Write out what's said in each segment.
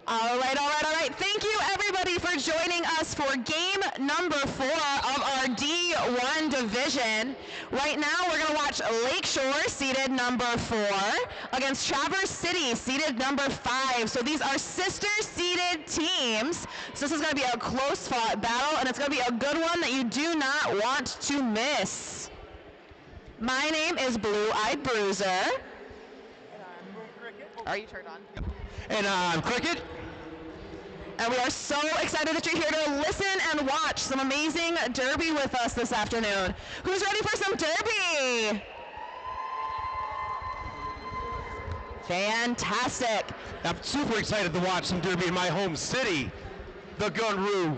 All right. Thank you, everybody, for joining us for game number 4 of our D1 division. Right now, we're going to watch Lakeshore, seeded number 4, against Traverse City, seeded number 5. So these are sister-seeded teams. So this is going to be a close-fought battle, and it's going to be a good one that you do not want to miss. My name is Blue-Eyed Bruiser. And I'm Cricket. Are you turned on? And I'm Cricket. And we are so excited that you're here to listen and watch some amazing derby with us this afternoon. Who's ready for some derby? Fantastic. I'm super excited to watch some derby in my home city, the Gunroo.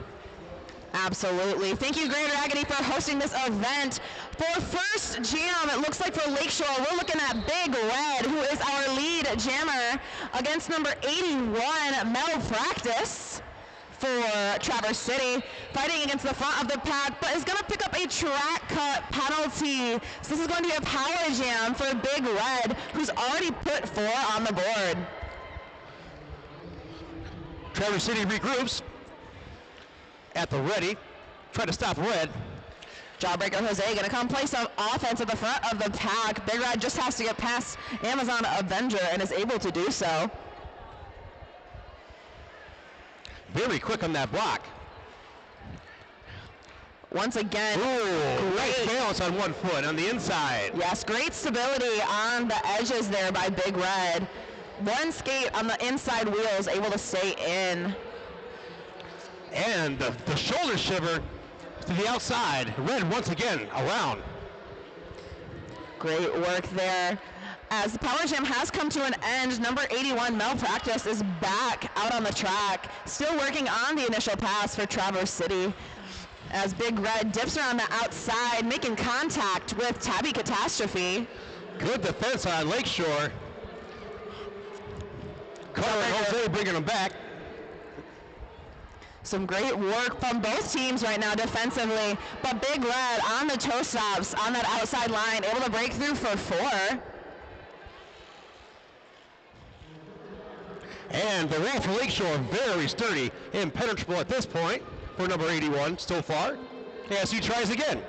Absolutely. Thank you, Great Raggidy, for hosting this event. For first jam, it looks like for Lakeshore, we're looking at Big Red, who is our lead jammer, against number 81, Malpractice. for Traverse City, fighting against the front of the pack, but is going to pick up a track cut penalty. So this is going to be a power jam for Big Red, who's already put 4 on the board. Traverse City regroups at the ready, try to stop Red. Jawbreaker Jose going to come play some offense at the front of the pack. Big Red just has to get past Amazon Avenger and is able to do so. Very quick on that block. Once again, great balance on one foot on the inside. Yes, great stability on the edges there by Big Red. One skate on the inside wheels able to stay in. And the shoulder shiver to the outside. Red once again around. Great work there. As the power jam has come to an end, number 81 Malpractice is back out on the track, still working on the initial pass for Traverse City. As Big Red dips around the outside, making contact with Tabby Catastrophe. Good defense on Lakeshore. Cutter and Jose bringing them back. Some great work from both teams right now defensively, but Big Red on the toe stops on that outside line, able to break through for 4. And the wall for Lakeshore, very sturdy, impenetrable at this point for number 81 so far. As he tries again.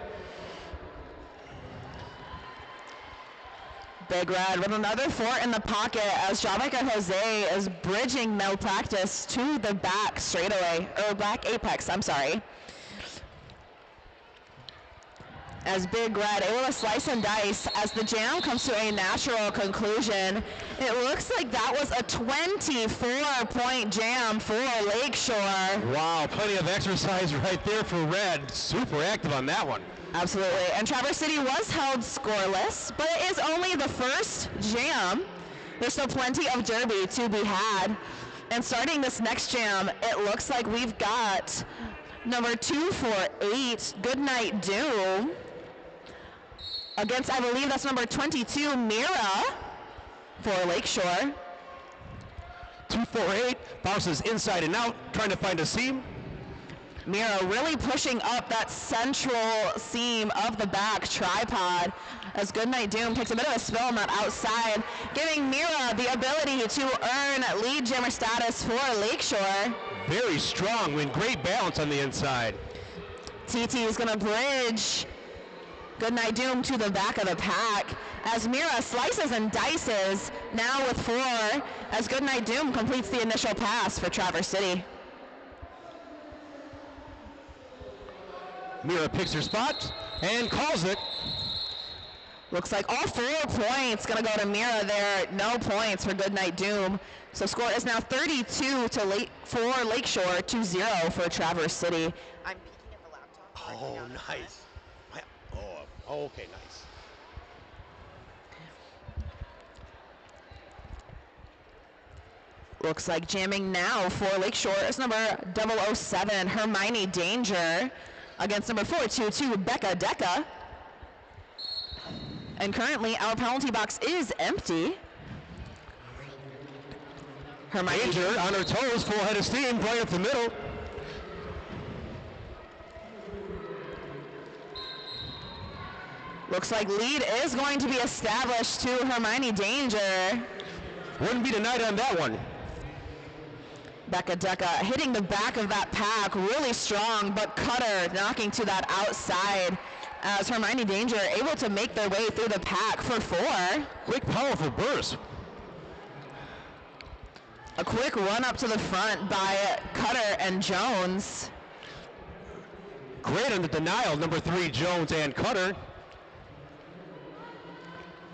Big Red with another 4 in the pocket as Jawbreaker Jose is bridging Malpractice to the back straightaway, or back apex, I'm sorry. As Big Red able to slice and dice as the jam comes to a natural conclusion. It looks like that was a 24-point jam for Lakeshore. Wow, plenty of exercise right there for Red. Super active on that one. Absolutely, and Traverse City was held scoreless, but it is only the first jam. There's still plenty of derby to be had. And starting this next jam, it looks like we've got number 248, Goodnight Doom, against, I believe that's number 22, Mira, for Lakeshore. 248 bounces inside and out, trying to find a seam. Mira really pushing up that central seam of the back tripod as Goodnight Doom takes a bit of a spill on that outside, giving Mira the ability to earn lead jammer status for Lakeshore. Very strong, with great balance on the inside. TT is going to bridge Goodnight Doom to the back of the pack as Mira slices and dices now with 4 as Goodnight Doom completes the initial pass for Traverse City. Mira picks her spot and calls it. Looks like all 4 points going to go to Mira there. No points for Goodnight Doom. So score is now 32 for Lakeshore to 0 for Traverse City. I'm peeking at the laptop. Oh, nice. Oh, okay, nice. Looks like jamming now for Lakeshore is number 007, Hermione Danger, against number 422, Becca Deca. And currently our penalty box is empty. Hermione Danger on her toes, full head of steam, right up the middle. Looks like lead is going to be established to Hermione Danger. Wouldn't be denied on that one. Becca Deca hitting the back of that pack really strong, but Cutter knocking to that outside as Hermione Danger able to make their way through the pack for 4. Quick, powerful burst. A quick run up to the front by Cutter and Jones. Great on the denial, number 3, Jones and Cutter.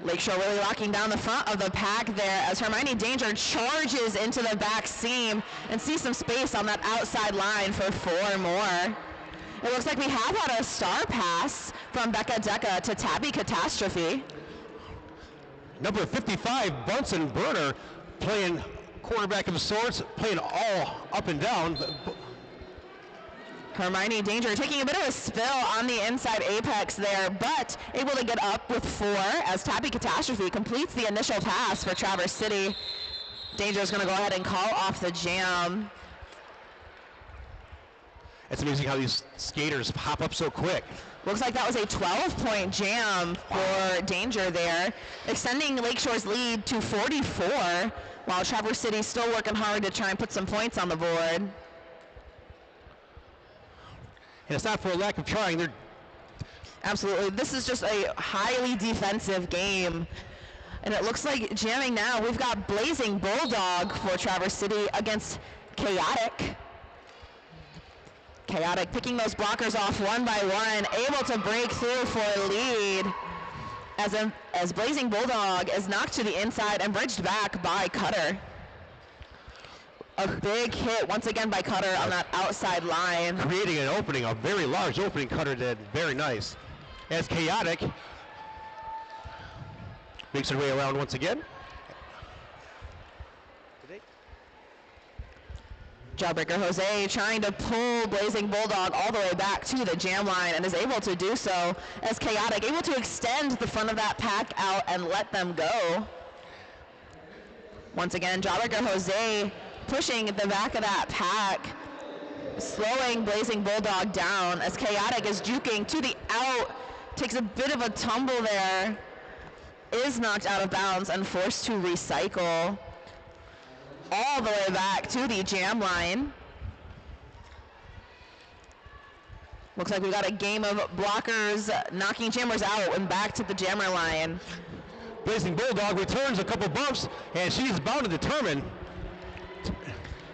Lakeshore really locking down the front of the pack there as Hermione Danger charges into the back seam and sees some space on that outside line for 4 more. It looks like we have had a star pass from Becca Deca to Tabby Catastrophe. Number 55, Bunsen Burner, playing quarterback of sorts, playing all up and down. Hermione Danger taking a bit of a spill on the inside apex there, but able to get up with 4 as Tabby Catastrophe completes the initial pass for Traverse City. Danger is going to go ahead and call off the jam. It's amazing how these skaters pop up so quick. Looks like that was a 12-point jam for Danger there, extending Lakeshore's lead to 44, while Traverse City's still working hard to try and put some points on the board. And it's not for a lack of trying. Absolutely. This is just a highly defensive game. And it looks like jamming now. We've got Blazing Bulldog for Traverse City against Chaotic. Chaotic picking those blockers off one by one, able to break through for a lead as Blazing Bulldog is knocked to the inside and bridged back by Cutter. A big hit once again by Cutter on that outside line. Creating an opening, a very large opening. Cutter did. Very nice. As Chaotic makes her way around once again. Jawbreaker Jose trying to pull Blazing Bulldog all the way back to the jam line and is able to do so as Chaotic able to extend the front of that pack out and let them go. Once again, Jawbreaker Jose pushing the back of that pack, slowing Blazing Bulldog down as Chaotic is juking to the out, takes a bit of a tumble there, is knocked out of bounds and forced to recycle all the way back to the jam line. Looks like we got a game of blockers knocking jammers out and back to the jammer line. Blazing Bulldog returns a couple bumps, and she's bound to determine.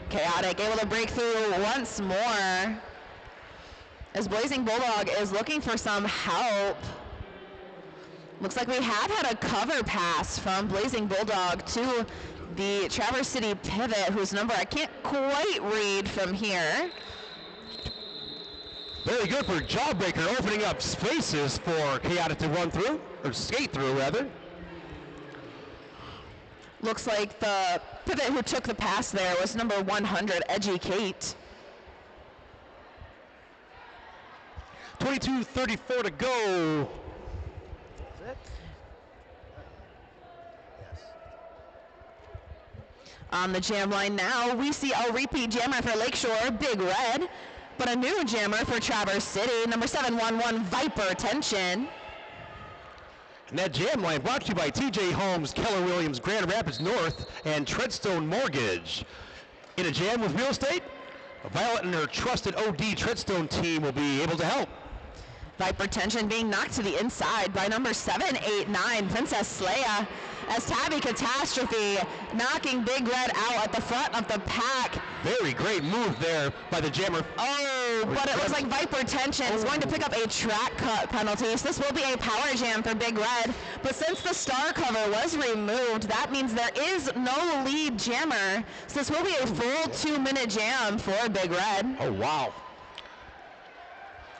Chaotic able to break through once more as Blazing Bulldog is looking for some help. Looks like we have had a cover pass from Blazing Bulldog to the Traverse City pivot, whose number I can't quite read from here. Very good for Jawbreaker, opening up spaces for Chaotic to run through, or skate through rather. Looks like the pivot who took the pass there was number 100, Edgy Kate. 22:34 to go. On the jam line now, we see a repeat jammer for Lakeshore, Big Red, but a new jammer for Traverse City, number 711, Viper Tension. And that jam line brought to you by TJ Homes, Keller Williams, Grand Rapids North, and Treadstone Mortgage. In a jam with real estate, Violet and her trusted OD Treadstone team will be able to help. Viper Tension being knocked to the inside by number 789, Princess Leia, as Tabby Catastrophe knocking Big Red out at the front of the pack. Very great move there by the jammer. Oh, but it looks like Viper Tension is going to pick up a track cut penalty. So this will be a power jam for Big Red. But since the star cover was removed, that means there is no lead jammer. So this will be a full 2-minute jam for Big Red. Oh, wow.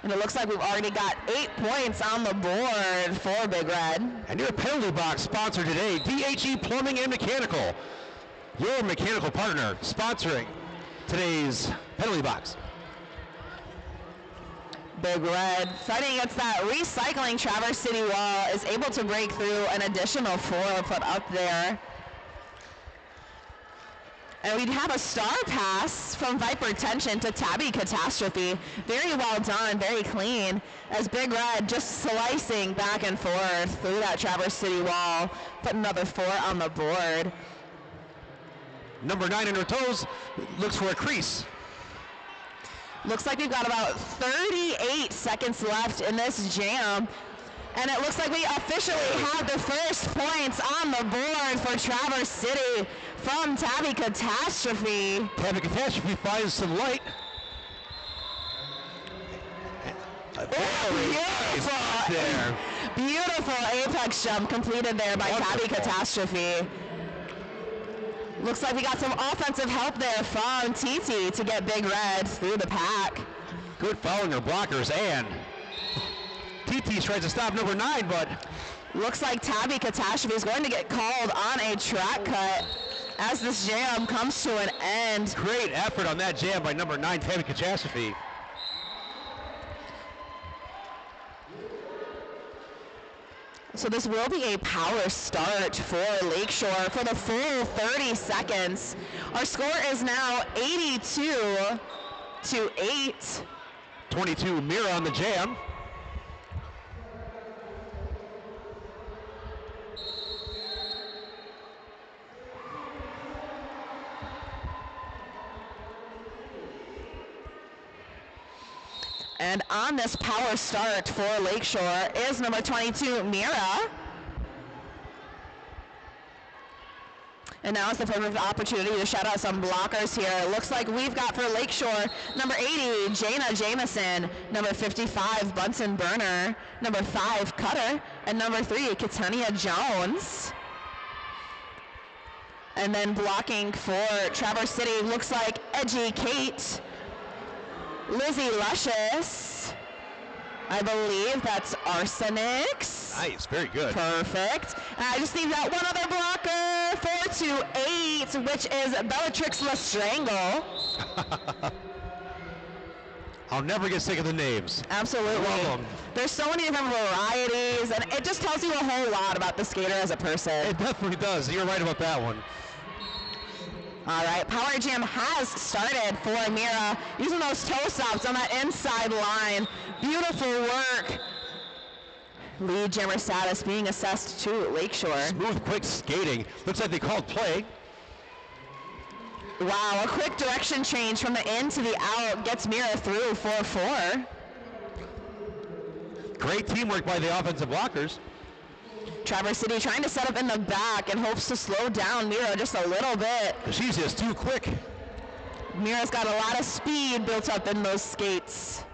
And it looks like we've already got 8 points on the board for Big Red. And your penalty box sponsor today, DHE Plumbing and Mechanical. Your mechanical partner sponsoring today's penalty box. Big Red fighting against that recycling Traverse City wall is able to break through an additional 4 put up there. And we'd have a star pass from Viper Tension to Tabby Catastrophe. Very well done, very clean, as Big Red just slicing back and forth through that Traverse City wall. Put another 4 on the board. Number 9 in her toes, looks for a crease. Looks like we've got about 38 seconds left in this jam. And it looks like we officially have the first points on the board for Traverse City from Tabby Catastrophe. Tabby Catastrophe finds some light. Beautiful. There. Beautiful apex jump completed there by Tabby Catastrophe. Looks like we got some offensive help there from TT to get Big Red through the pack. Good following her blockers, and TT tries to stop number 9, but looks like Tabby Catastrophe is going to get called on a track cut as this jam comes to an end. Great effort on that jam by number 9, Tabby Catastrophe. So this will be a power start for Lakeshore for the full 30 seconds. Our score is now 82-8. 22, Mira on the jam. And on this power start for Lakeshore is number 22, Mira. And now is the perfect opportunity to shout out some blockers here. It looks like we've got for Lakeshore, number 80, Jana Jamison, number 55, Bunsen Burner, number 5, Cutter, and number 3, Katania Jones. And then blocking for Traverse City, looks like Edgy Kate, Lizzie Luscious, I believe that's Arsenics. Nice, very good. Perfect. And I just need that one other blocker, 4-8, which is Bellatrix Lestrangle. I'll never get sick of the names. Absolutely. Love 'em. There's so many different varieties, and it just tells you a whole lot about the skater as a person. It definitely does. You're right about that one. All right, Power Jam has started for Mira, using those toe stops on that inside line. Beautiful work. Lead jammer status being assessed to Lakeshore. Smooth, quick skating. Looks like they called play. Wow, a quick direction change from the in to the out gets Mira through 4-4. Great teamwork by the offensive blockers. Traverse City trying to set up in the back and hopes to slow down Mira just a little bit. She's just too quick. Mira's got a lot of speed built up in those skates.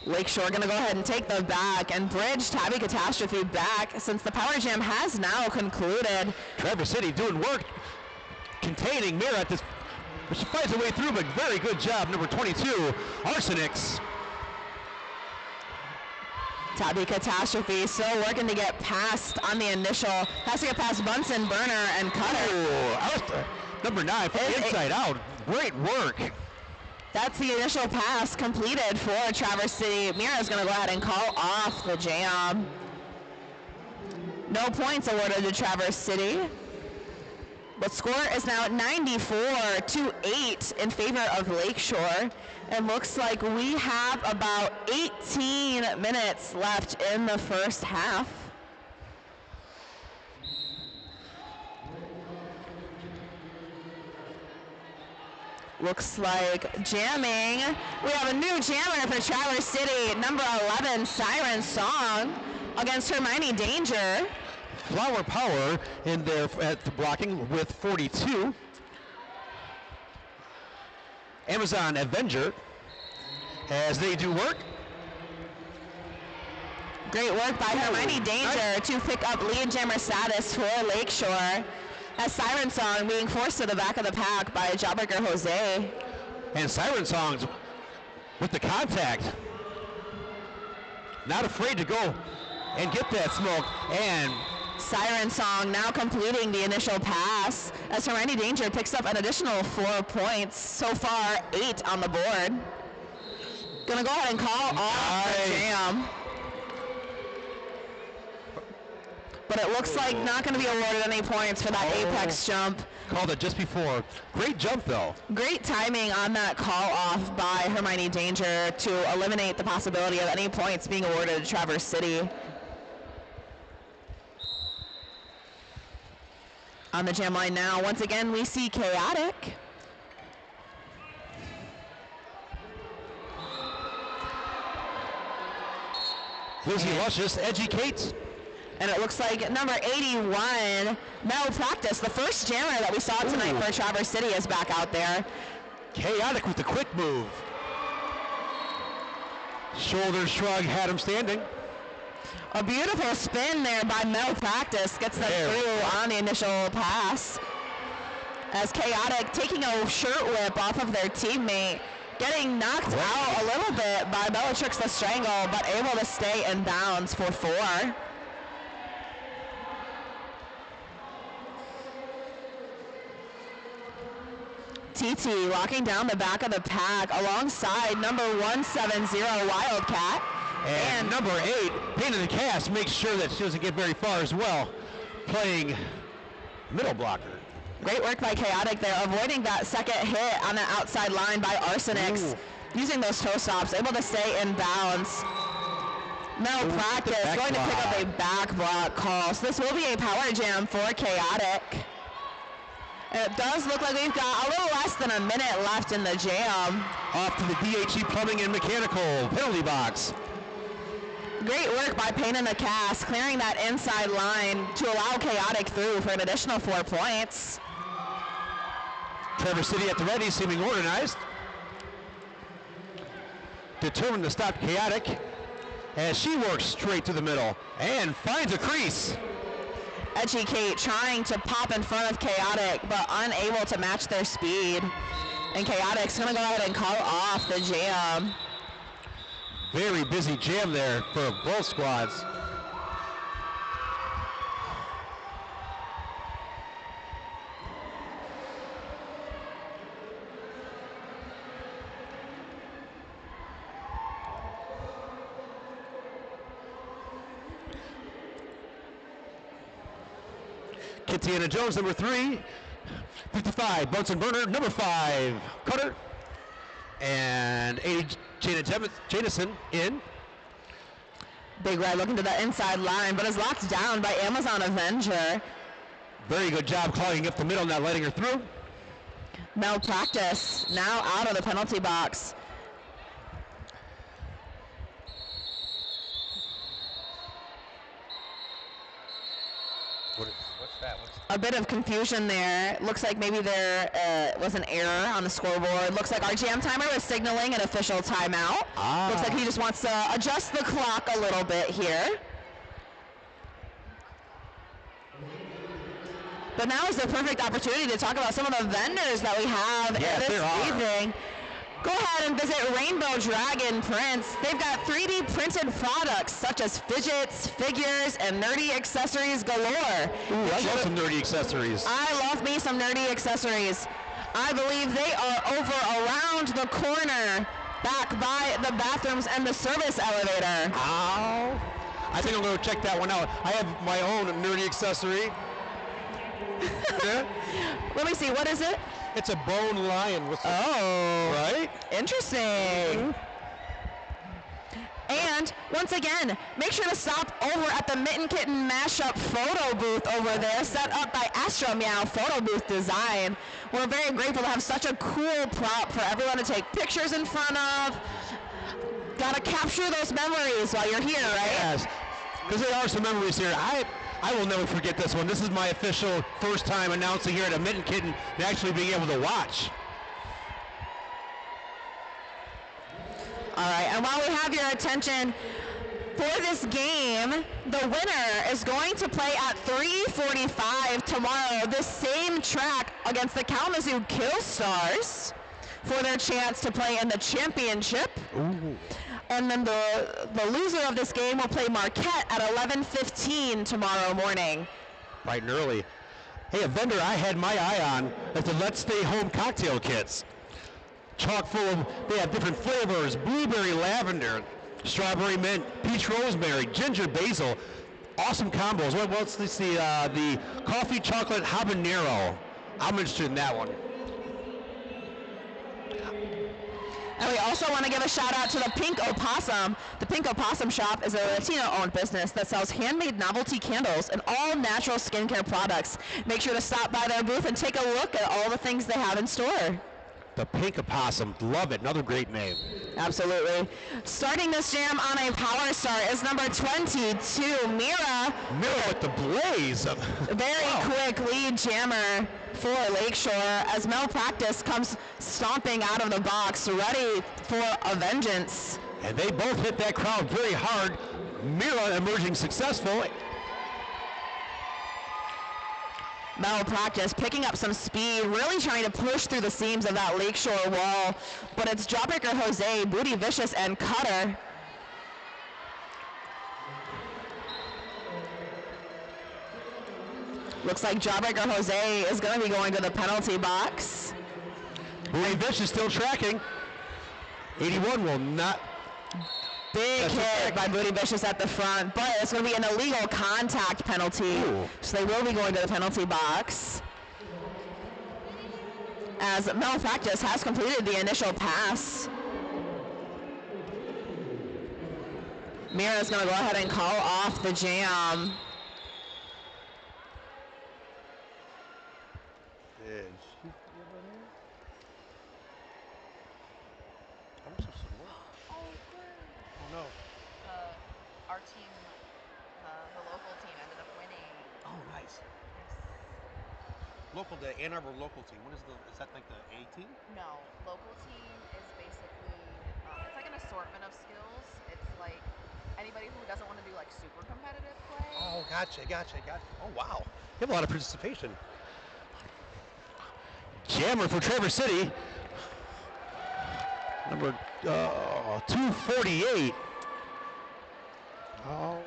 Lakeshore gonna go ahead and take the back and bridge Tabby Catastrophe back since the Power Jam has now concluded. Traverse City doing work, containing Mira at this. She finds her way through, but very good job. Number 22, Arsenics. Tabby Catastrophe still working to get past on the initial. Has to get past Bunsen, Burner, and Cutter. Ooh, number 9 from the inside out. Great work. That's the initial pass completed for Traverse City. Mira's going to go ahead and call off the jam. No points awarded to Traverse City. But score is now 94-8 in favor of Lakeshore. And looks like we have about 18 minutes left in the first half. Looks like jamming. We have a new jammer for Traverse City, number 11, Siren Song, against Hermione Danger. Flower Power in there at the blocking with 42. Amazon Avenger as they do work. Great work by Hermione Danger to pick up lead jammer status for Lakeshore. As Siren Song being forced to the back of the pack by Jawbreaker Jose. And Siren Songs with the contact. Not afraid to go and get that smoke. And Siren Song now completing the initial pass as Hermione Danger picks up an additional 4 points. So far, 8 on the board. Gonna go ahead and call off the jam. But it looks like not going to be awarded any points for that apex jump. Called it just before. Great jump, though. Great timing on that call off by Hermione Danger to eliminate the possibility of any points being awarded to Traverse City. On the jam line now, once again, we see Chaotic. Lizzie Luscious, Edgy Kate. And it looks like number 81, Malpractice, the first jammer that we saw tonight for Traverse City, is back out there. Chaotic with the quick move. Shoulder shrug had him standing. A beautiful spin there by Malpractice gets them through on the initial pass. As Chaotic taking a shirt whip off of their teammate, getting knocked out a little bit by Bellatrix the Strangle, but able to stay in bounds for 4. TT locking down the back of the pack alongside number 170 Wildcat. And number 8, Pain in the Cast, makes sure that she doesn't get very far as well, playing middle blocker. Great work by Chaotic there, avoiding that second hit on the outside line by Arsenics. Ooh. Using those toe stops, able to stay in bounds. Malpractice, going to pick up a back block call. So this will be a power jam for Chaotic. And it does look like we've got a little less than a minute left in the jam. Off to the DHE Plumbing and Mechanical penalty box. Great work by Payne and the Cast, clearing that inside line to allow Chaotic through for an additional 4 points. Traverse City at the ready, seeming organized. Determined to stop Chaotic as she works straight to the middle and finds a crease. Edgy Kate trying to pop in front of Chaotic, but unable to match their speed. And Chaotic's going to go ahead and call off the jam. Very busy jam there for both squads. Katiana Jones, number 3. 55, Bunsen Burner, number 5, Cutter. And 80, Janison in. Big Red looking to the inside line, but is locked down by Amazon Avenger. Very good job clogging up the middle, not letting her through. Malpractice now out of the penalty box. What's that? A bit of confusion there. Looks like maybe there was an error on the scoreboard. Looks like our jam timer was signaling an official timeout. Looks like he just wants to adjust the clock a little bit here. But now is the perfect opportunity to talk about some of the vendors that we have this evening. Go ahead and visit Rainbow Dragon Prints. They've got 3D printed products such as fidgets, figures, and nerdy accessories galore. Ooh, I love some nerdy accessories. I love me some nerdy accessories. I believe they are over around the corner, back by the bathrooms and the service elevator. Ow. I think I'm going to check that one out. I have my own nerdy accessory. Yeah. Let me see, what is it? It's a bone lion with some, right? Interesting. And once again, make sure to stop over at the Mitten Kitten Mashup photo booth over there, set up by Astro Meow Photo Booth Design. We're very grateful to have such a cool prop for everyone to take pictures in front of. Gotta capture those memories while you're here, right? Yes, because there are some memories here. I will never forget this one. This is my official first time announcing here at a Mitten Kitten and actually being able to watch. All right, and while we have your attention, for this game, the winner is going to play at 3:45 tomorrow, this same track against the Kalamazoo Killstars for their chance to play in the championship. Ooh. And then the loser of this game will play Marquette at 11:15 tomorrow morning. Bright and early. Hey, a vendor I had my eye on is the Let's Stay Home cocktail kits. Chock full of, they have different flavors: blueberry lavender, strawberry mint, peach rosemary, ginger basil. Awesome combos. What's this? The coffee chocolate habanero. I'm interested in that one. And we also want to give a shout out to the Pink Opossum. The Pink Opossum shop is a Latino-owned business that sells handmade novelty candles and all natural skincare products. Make sure to stop by their booth and take a look at all the things they have in store. The Pink Opossum, love it. Another great name. Absolutely. Starting this jam on a power start is number 22, Mira. Mira with the blaze. Very quick lead jammer for Lakeshore as Malpractice comes stomping out of the box, ready for a vengeance. And they both hit that crowd very hard. Mira emerging successful. Malpractice picking up some speed, really trying to push through the seams of that Lakeshore wall, but it's Jawbreaker Jose, Booty Vicious, and Cutter. Looks like Jawbreaker Jose is going to be going to the penalty box. Booty Vicious still tracking. 81 will not. Big hit by Booty Vicious at the front, but it's going to be an illegal contact penalty. Ooh. So they will be going to the penalty box. as Malpractice has completed the initial pass. Mira's going to go ahead and call off the jam. Did she over here? I don't see some work. Oh, good. Oh no. Our team, the local team, ended up winning. Oh, nice. Yes. Local, the Ann Arbor local team. What is that like the A team? No, local team is basically, it's like an assortment of skills. It's like anybody who doesn't want to do like super competitive play. Oh, gotcha. Oh, wow. You have a lot of participation. Jammer for Traverse City. Number 248. Oh,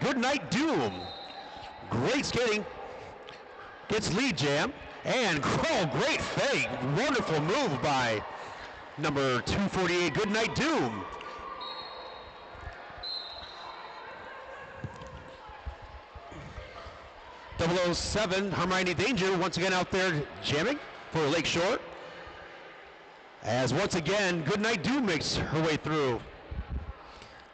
Good Night Doom. Great skating. Gets lead jam. And great fake. Wonderful move by number 248, Good Night Doom. .007, Hermione Danger once again out there jamming for Lakeshore. As once again, Good Night Doom makes her way through.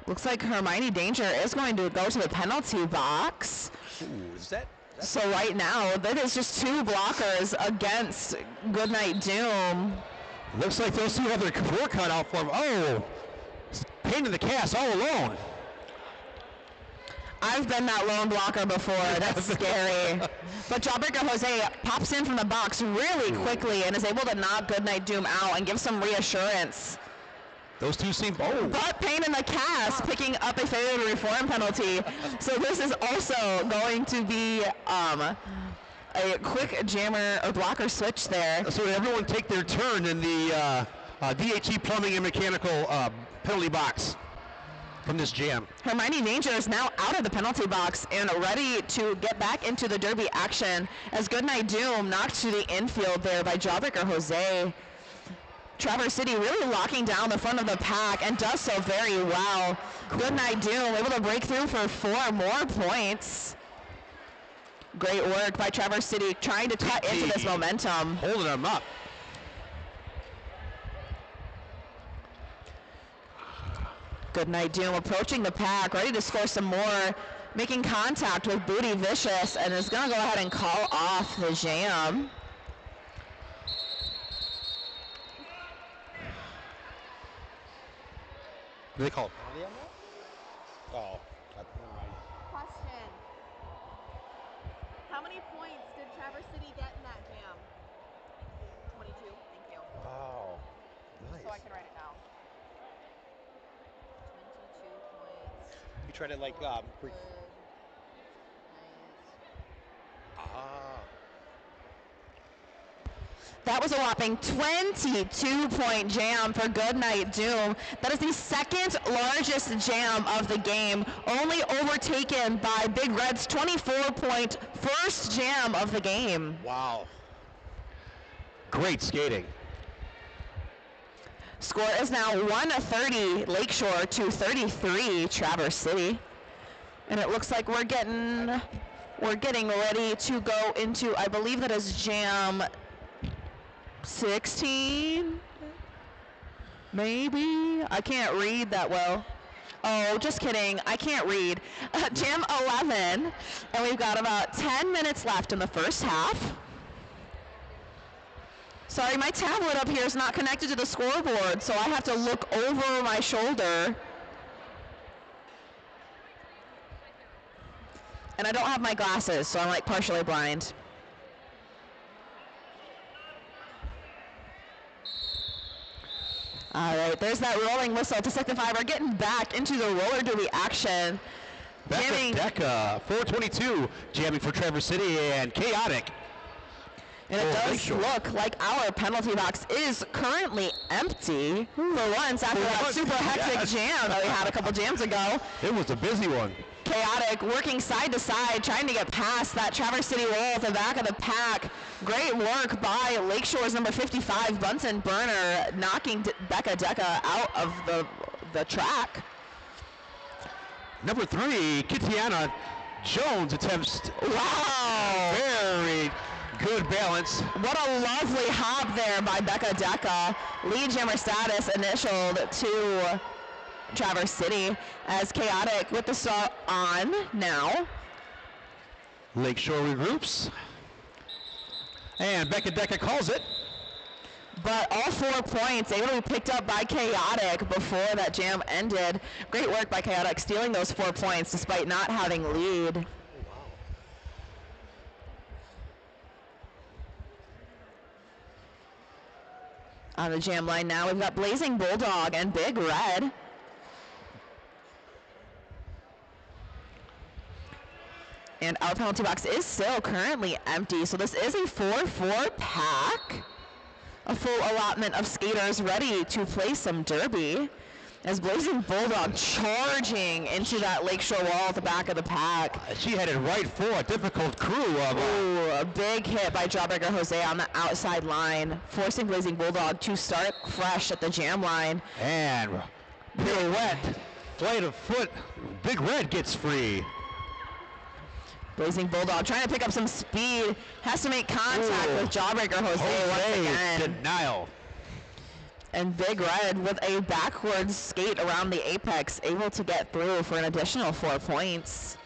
Looks like Hermione Danger is going to go to the penalty box. Ooh, is that? So right now, that is just 2 blockers against Goodnight Doom. Looks like those two have their work cut out for them. Oh, pain in the cast all alone. I've been that lone blocker before. That's scary. But Jawbreaker Jose pops in from the box really quickly and is able to knock Goodnight Doom out and give some reassurance. Those two seem, oh. But Pain in the Cast picking up a failure to reform penalty. So this is also going to be a quick jammer or blocker switch there. So everyone take their turn in the DHE plumbing and mechanical penalty box from this jam. Hermione Danger is now out of the penalty box and ready to get back into the derby action as Goodnight Doom knocked to the infield there by Jawbreaker Jose. Traverse City really locking down the front of the pack and does so very well. Goodnight Doom able to break through for 4 more points. Great work by Traverse City trying to cut into this momentum. Holding them up. Goodnight Doom approaching the pack, ready to score some more, making contact with Booty Vicious, and is going to go ahead and call off the jam. Do they call it penalty on that? Oh, never mind. Question. How many points did Traverse City get in that jam? 22. Thank you. Oh, nice. So I can write it down. 22 points. You try to like, Good. Nice. That was a whopping 22-point jam for Goodnight Doom. That is the second largest jam of the game, only overtaken by Big Red's 24-point first jam of the game. Wow. Great skating. Score is now 130 Lakeshore to 33 Traverse City. And it looks like we're getting ready to go into, I believe that is jam 16, maybe? I can't read that well. Oh, just kidding. I can't read. Jam 11, and we've got about 10 minutes left in the first half. Sorry, my tablet up here is not connected to the scoreboard, so I have to look over my shoulder. And I don't have my glasses, so I'm like partially blind. All right, there's that rolling whistle to set the 5. We're getting back into the roller derby action. Becca, 422, jamming for Traverse City, and Chaotic. And it does look like our penalty box is currently empty for once after that super hectic jam that we had a couple jams ago. It was a busy one. Chaotic working side to side, trying to get past that Traverse City wall at the back of the pack. Great work by Lakeshore's number 55, Bunsen Burner, knocking Becca Deca out of the track. Number 3, Kitiana Jones attempts. Wow! Very good balance. What a lovely hop there by Becca Deca. Lead jammer status initialed to Traverse City as Chaotic with the start on now. Lakeshore regroups. And Becca Deca calls it. But all 4 points able to be picked up by Chaotic before that jam ended. Great work by Chaotic stealing those 4 points despite not having lead. On the jam line now, we've got Blazing Bulldog and Big Red. And our penalty box is still currently empty, so this is a 4-4 pack. A full allotment of skaters ready to play some derby. As Blazing Bulldog charging into that Lakeshore wall at the back of the pack. She headed right for a difficult crew of... Ooh, a big hit by Jawbreaker Jose on the outside line, forcing Blazing Bulldog to start fresh at the jam line. And pirouette, flight of foot, Big Red gets free. Blazing Bulldog trying to pick up some speed, has to make contact with Jawbreaker Jose once again. Denial. And Big Red with a backwards skate around the apex, able to get through for an additional 4 points.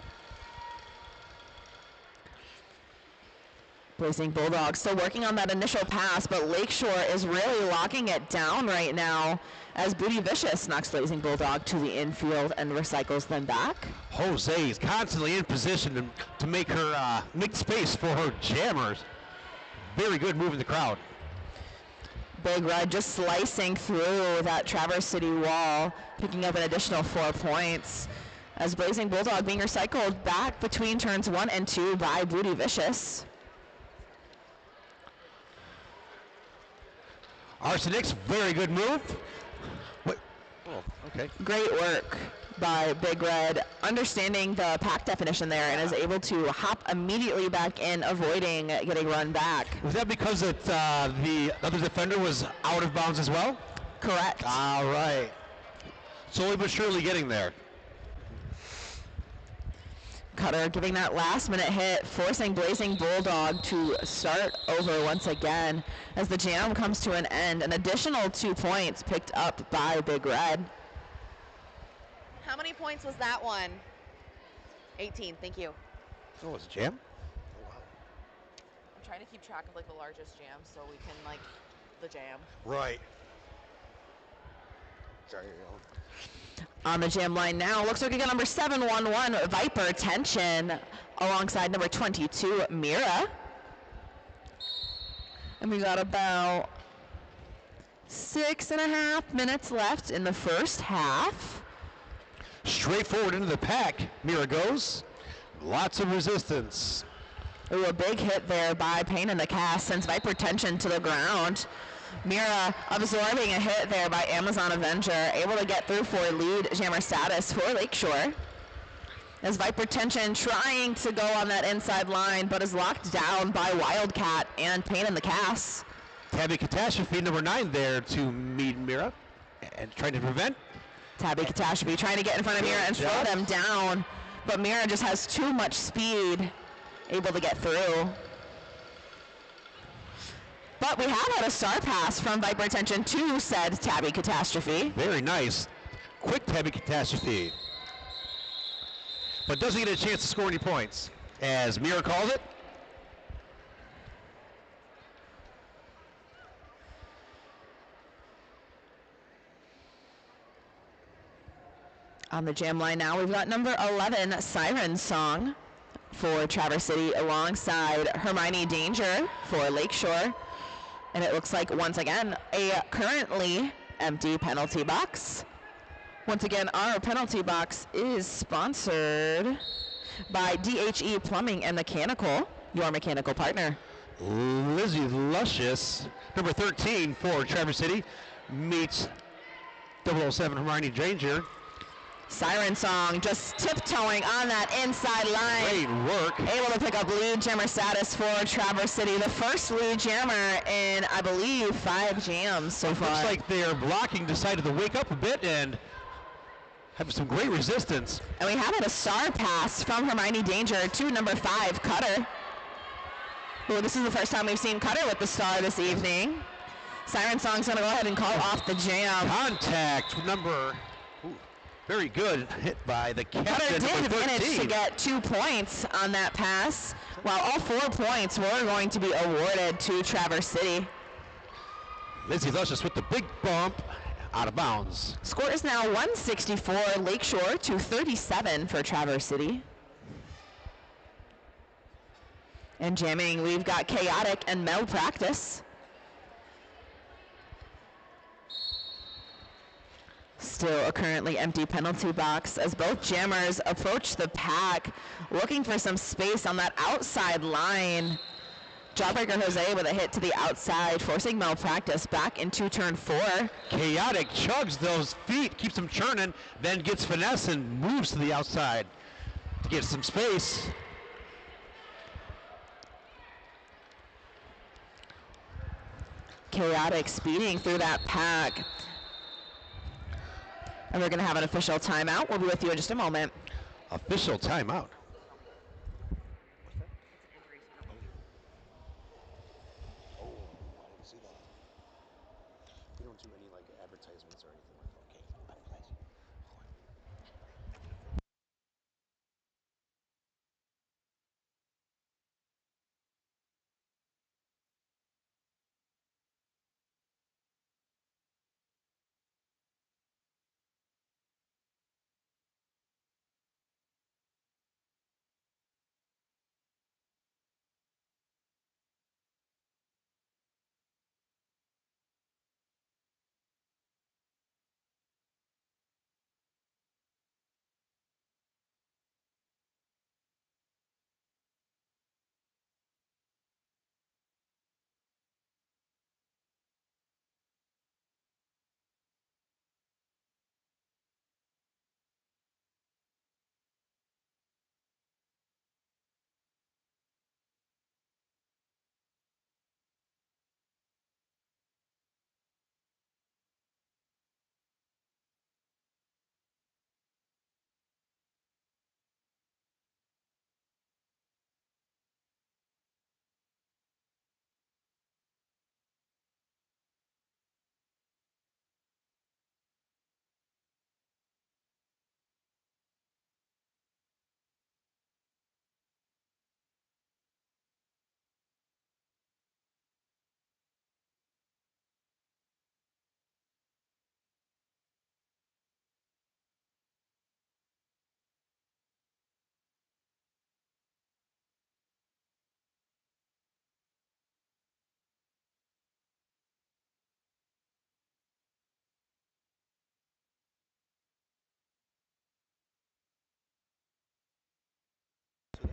Blazing Bulldog still working on that initial pass, but Lakeshore is really locking it down right now as Booty Vicious knocks Blazing Bulldog to the infield and recycles them back. Jose is constantly in position to make her make space for her jammers. Very good move in the crowd. Big Red just slicing through that Traverse City wall, picking up an additional 4 points. As Blazing Bulldog being recycled back between turns 1 and 2 by Booty Vicious. Arsenic's very good move. Wait. Oh, okay. Great work by Big Red, understanding the pack definition there, and is able to hop immediately back in, avoiding getting run back. Was that because the other defender was out of bounds as well? Correct. All right. Slowly but surely getting there. Cutter giving that last minute hit, forcing Blazing Bulldog to start over once again as the jam comes to an end. An additional 2 points picked up by Big Red. How many points was that one? 18, thank you. Oh, it's a jam? I'm trying to keep track of like the largest jam so we can like the jam. Right. On the jam line now, looks like we got number 711, Viper Tension, alongside number 22, Mira. And we got about 6.5 minutes left in the first half. Straight forward into the pack, Mira goes. Lots of resistance. Ooh, a big hit there by Pain in the Cast sends Viper Tension to the ground. Mira absorbing a hit there by Amazon Avenger, able to get through for lead jammer status for Lakeshore. As Viper Tension trying to go on that inside line, but is locked down by Wildcat and Pain in the Cast. Tabby Catastrophe, number 9 there to meet Mira and trying to prevent. Tabby Catastrophe trying to get in front of Mira and slow them down, but Mira just has too much speed, able to get through. But we have had a star pass from Viper Tension to said Tabby Catastrophe. Very nice. Quick Tabby Catastrophe. But doesn't get a chance to score any points. As Mira calls it. On the jam line now, we've got number 11, Siren Song for Traverse City, alongside Hermione Danger for Lakeshore. And it looks like, once again, a currently empty penalty box. Once again, our penalty box is sponsored by DHE Plumbing and Mechanical, your mechanical partner. Lizzie Luscious, number 13 for Traverse City, meets 007 Hermione Danger. Siren Song just tiptoeing on that inside line. Great work. Able to pick up lead jammer status for Traverse City. The first lead jammer in, I believe, 5 jams so far. Looks like their blocking decided to wake up a bit and have some great resistance. And we have had a star pass from Hermione Danger to number 5, Cutter. Ooh, this is the first time we've seen Cutter with the star this evening. Siren Song's going to go ahead and call off the jam. Contact number, very good hit by the captain. Cutter did number manage 13. to get 2 points on that pass, while all 4 points were going to be awarded to Traverse City. Lindsay Luscious with the big bump out of bounds. Score is now 164 Lakeshore to 37 for Traverse City. And jamming, we've got Chaotic and Malpractice. Still a currently empty penalty box as both jammers approach the pack, looking for some space on that outside line. Jawbreaker Jose with a hit to the outside, forcing Malpractice back into turn 4. Chaotic chugs those feet, keeps them churning, then gets finesse and moves to the outside to get some space. Chaotic speeding through that pack. And we're going to have an official timeout. We'll be with you in just a moment. Official timeout.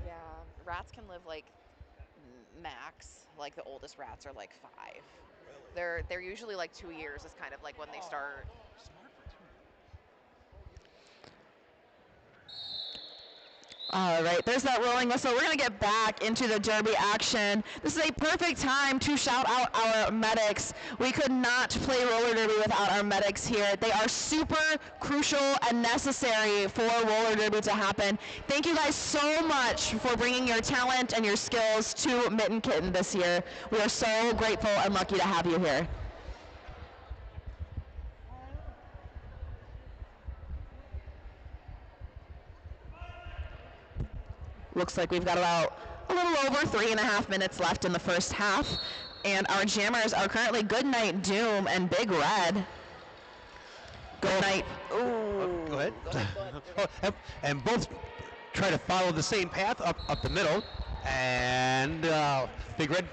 Yeah, rats can live like max. Like the oldest rats are like 5. They're usually like 2 years is kind of like when they start. All right, there's that rolling whistle. We're going to get back into the derby action. This is a perfect time to shout out our medics. We could not play roller derby without our medics here. They are super crucial and necessary for roller derby to happen. Thank you guys so much for bringing your talent and your skills to Mitten Kitten this year. We are so grateful and lucky to have you here. Looks like we've got about a little over 3.5 minutes left in the first half. And our jammers are currently Goodnight Doom and Big Red. Goodnight. Ooh. Go ahead. And both try to follow the same path up the middle. And Big Red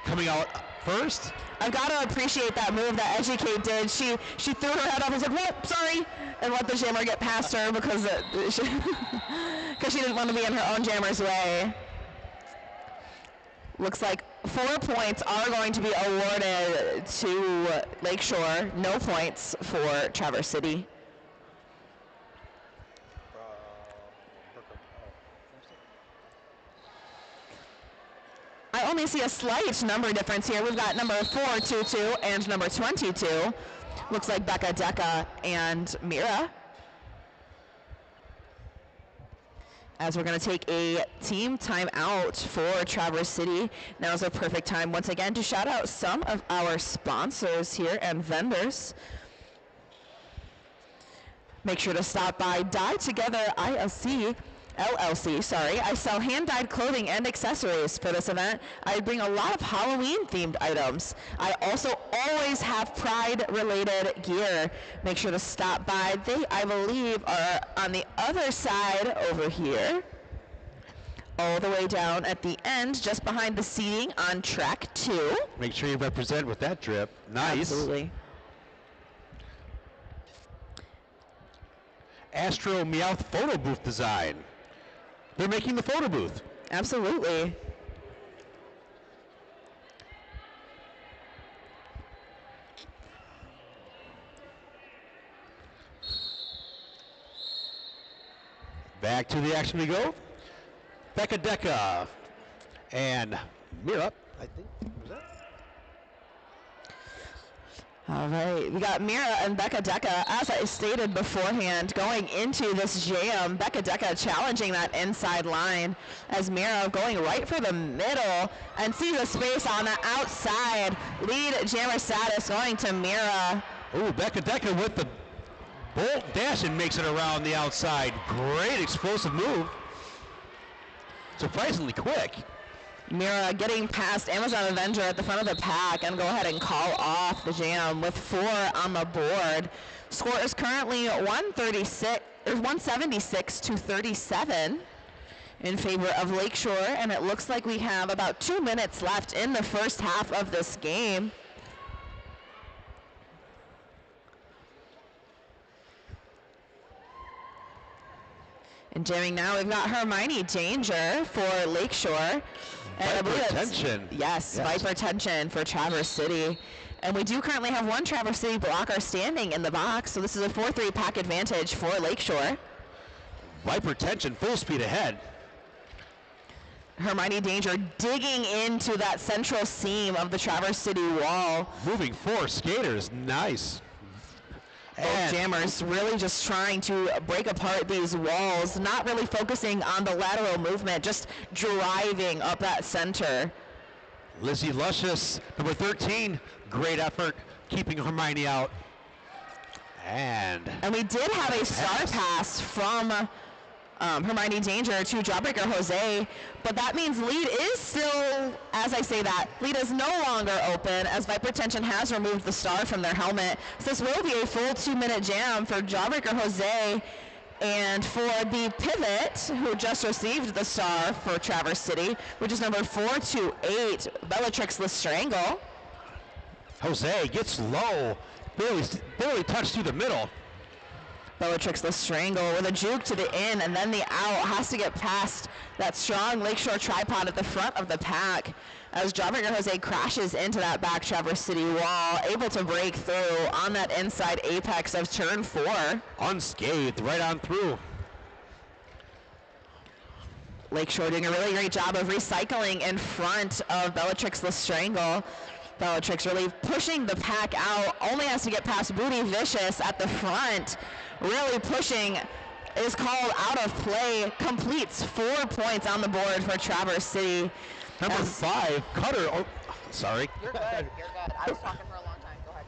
coming out first. I've got to appreciate that move that Educate did. She threw her head up and said, "Whoa, sorry," and let the jammer get past her because she didn't want to be in her own jammer's way. Looks like 4 points are going to be awarded to Lakeshore. No points for Traverse City. I only see a slight number difference here. We've got number 422 and number 22. Looks like Becca, Deca, and Mira. As we're going to take a team timeout for Traverse City. Now is a perfect time once again to shout out some of our sponsors here and vendors. Make sure to stop by Dye Together LLC. I sell hand-dyed clothing and accessories. For this event, I bring a lot of Halloween-themed items. I also always have Pride-related gear. Make sure to stop by. They, I believe, are on the other side over here. All the way down at the end, just behind the seating on track 2. Make sure you represent with that drip. Nice. Absolutely. Astro Meowth photo booth design. They're making the photo booth. Absolutely. Back to the action we go. Becca Deca and Mira, I think. Was that? All right, we got Mira and Becca Deca, as I stated beforehand, going into this jam. Becca Deca challenging that inside line as Mira going right for the middle and sees a space on the outside. Lead jammer status going to Mira. Ooh, Becca Deca with the bolt dash and makes it around the outside. Great explosive move. Surprisingly quick. Mira getting past Amazon Avenger at the front of the pack and go ahead and call off the jam with 4 on the board. Score is currently 176 to 37 in favor of Lakeshore, and it looks like we have about 2 minutes left in the first half of this game. And jamming now, we've got Hermione Danger for Lakeshore. And I believe Viper-tension. Yes, Viper-tension for Traverse City. And we do currently have one Traverse City blocker standing in the box, so this is a 4-3 pack advantage for Lakeshore. Viper-tension, full speed ahead. Hermione Danger digging into that central seam of the Traverse City wall. Moving 4 skaters, nice. Both jammers really just trying to break apart these walls, not really focusing on the lateral movement, just driving up that center. Lizzie Luscious, number 13, great effort, keeping Hermione out. And we did have a star pass from Hermione Danger to Jawbreaker Jose, but that means lead is still, as I say that, lead is no longer open as Viper-tension has removed the star from their helmet. So this will be a full 2-minute jam for Jawbreaker Jose, and for the pivot, who just received the star for Traverse City, which is number 428, Bellatrix Lestrangle. Jose gets low, barely touched through the middle. Bellatrix Lestrangle with a juke to the in and then the out, has to get past that strong Lakeshore tripod at the front of the pack as Jawbreaker Jose crashes into that back Traverse City wall, able to break through on that inside apex of turn 4. Unscathed, right on through. Lakeshore doing a really great job of recycling in front of Bellatrix Lestrangle. Bellatrix really pushing the pack out, only has to get past Booty Vicious at the front. Really pushing, is called out of play, completes 4 points on the board for Traverse City. Number 5, Cutter, oh, sorry. You're good, you're good. I was talking for a long time, go ahead.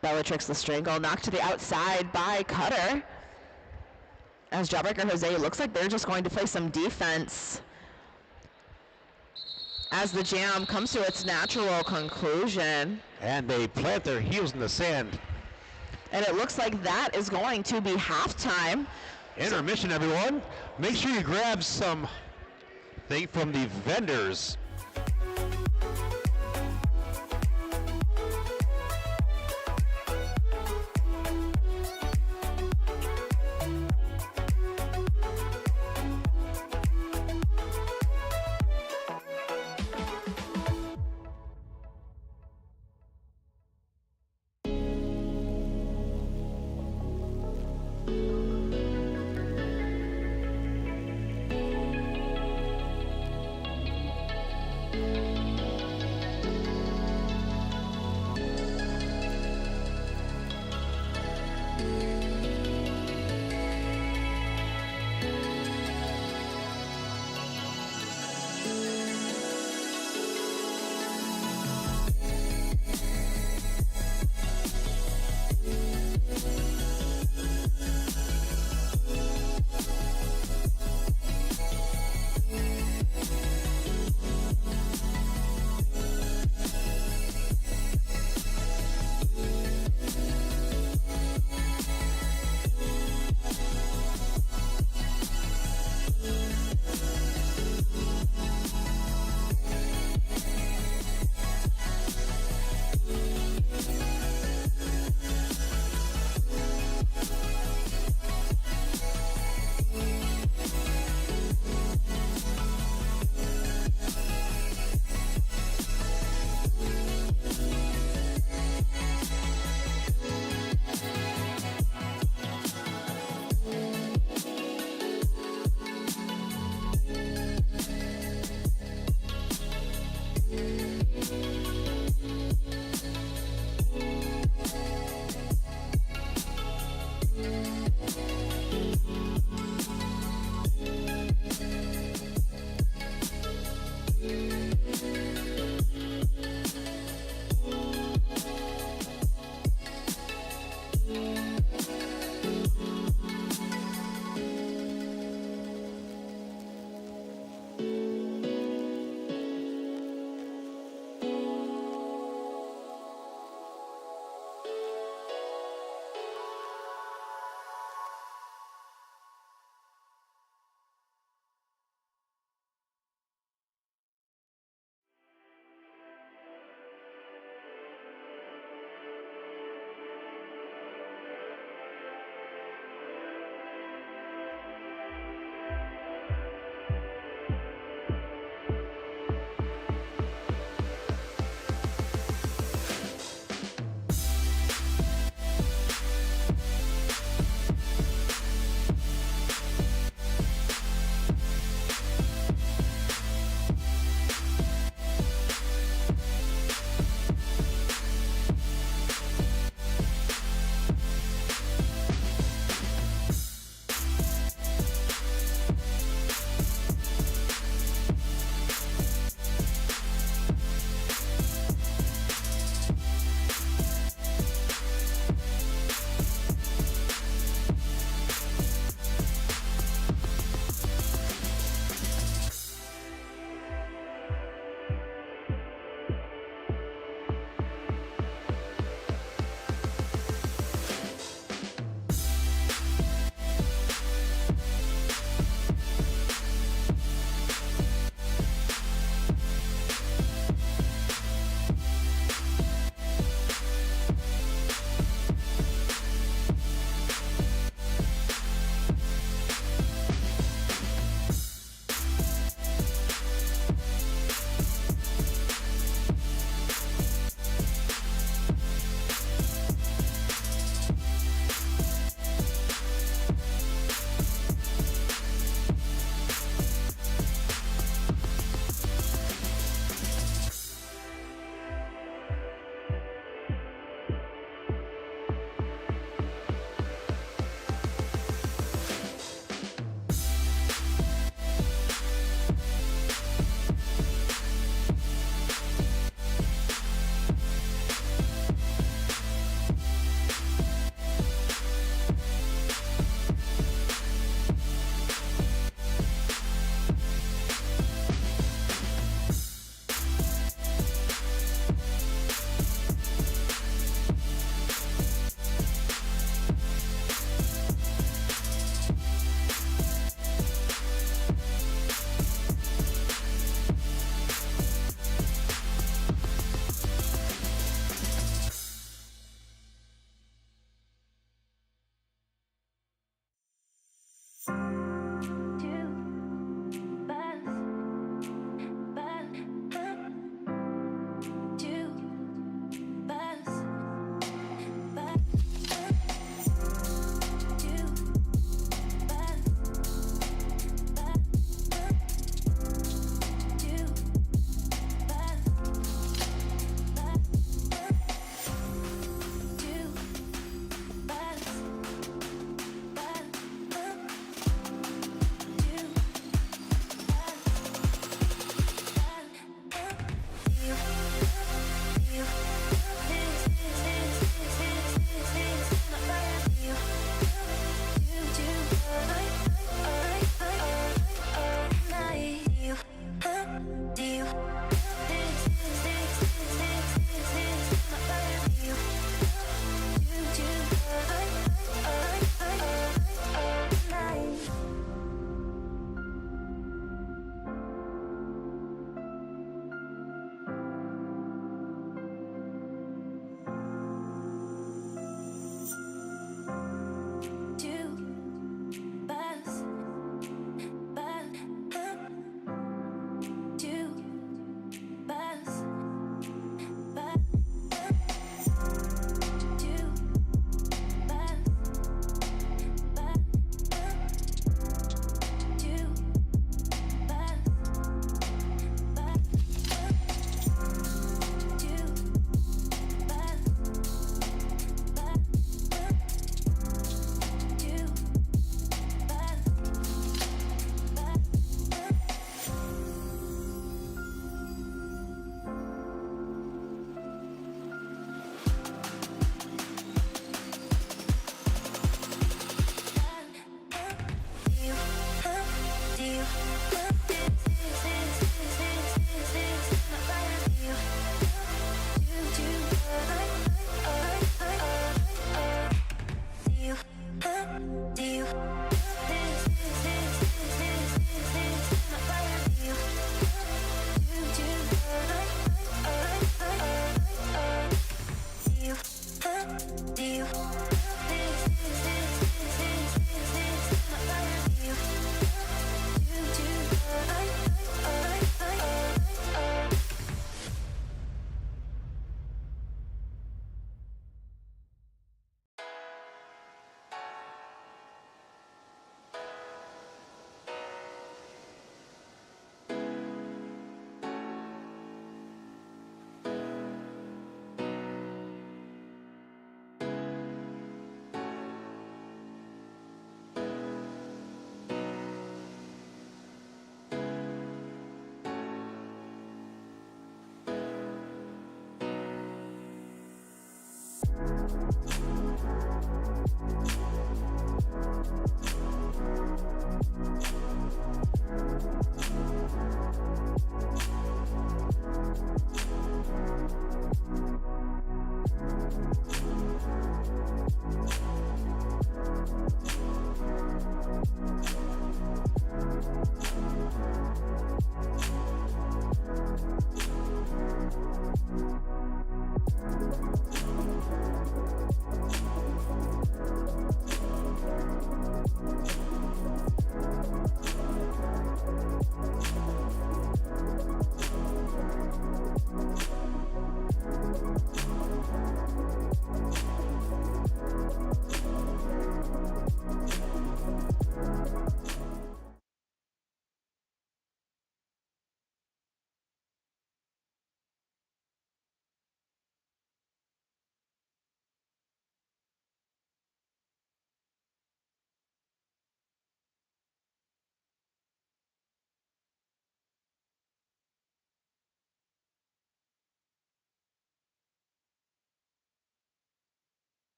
Bellatrix Lestrangle knocked to the outside by Cutter. As Jawbreaker Jose looks like they're just going to play some defense as the jam comes to its natural conclusion. And they plant their heels in the sand. And it looks like that is going to be halftime. Intermission, everyone. Make sure you grab some thing from the vendors.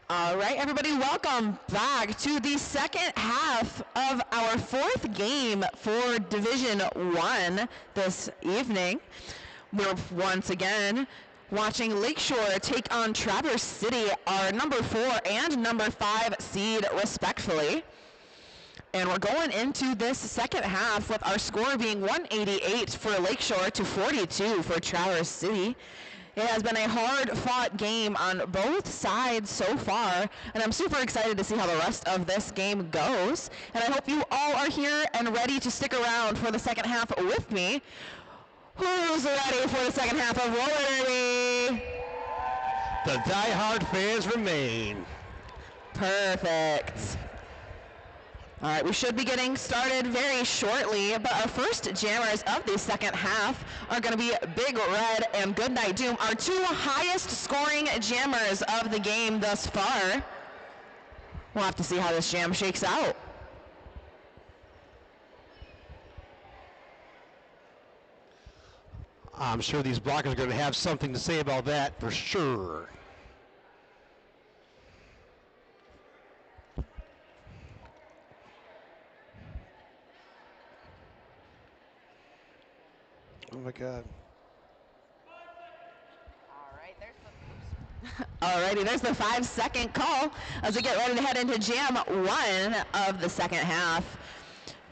All right, everybody, welcome back to the second half of our fourth game for Division 1 this evening. We're once again watching Lakeshore take on Traverse City, our number 4 and number 5 seed, respectfully. And we're going into this second half with our score being 188 for Lakeshore to 42 for Traverse City. It has been a hard-fought game on both sides so far, and I'm super excited to see how the rest of this game goes. And I hope you all are here and ready to stick around for the second half with me. Who's ready for the second half of Roller Derby? The die-hard fans remain. Perfect. All right, we should be getting started very shortly, but our first jammers of the second half are going to be Big Red and Goodnight Doom, our two highest scoring jammers of the game thus far. We'll have to see how this jam shakes out. I'm sure these blockers are going to have something to say about that for sure. Oh my God. Alrighty, there's the 5-second call as we get ready to head into jam 1 of the second half.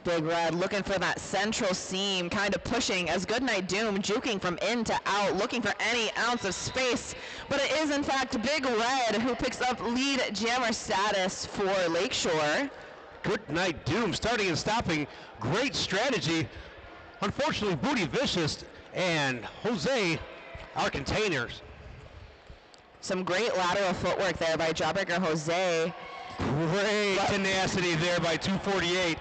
Big Red looking for that central seam, kind of pushing as Goodnight Doom juking from in to out, looking for any ounce of space. But it is in fact Big Red who picks up lead jammer status for Lakeshore. Goodnight Doom starting and stopping. Great strategy. Unfortunately, Booty Vicious and Jose are containers. Some great lateral footwork there by Jawbreaker Jose. Great tenacity there by 248.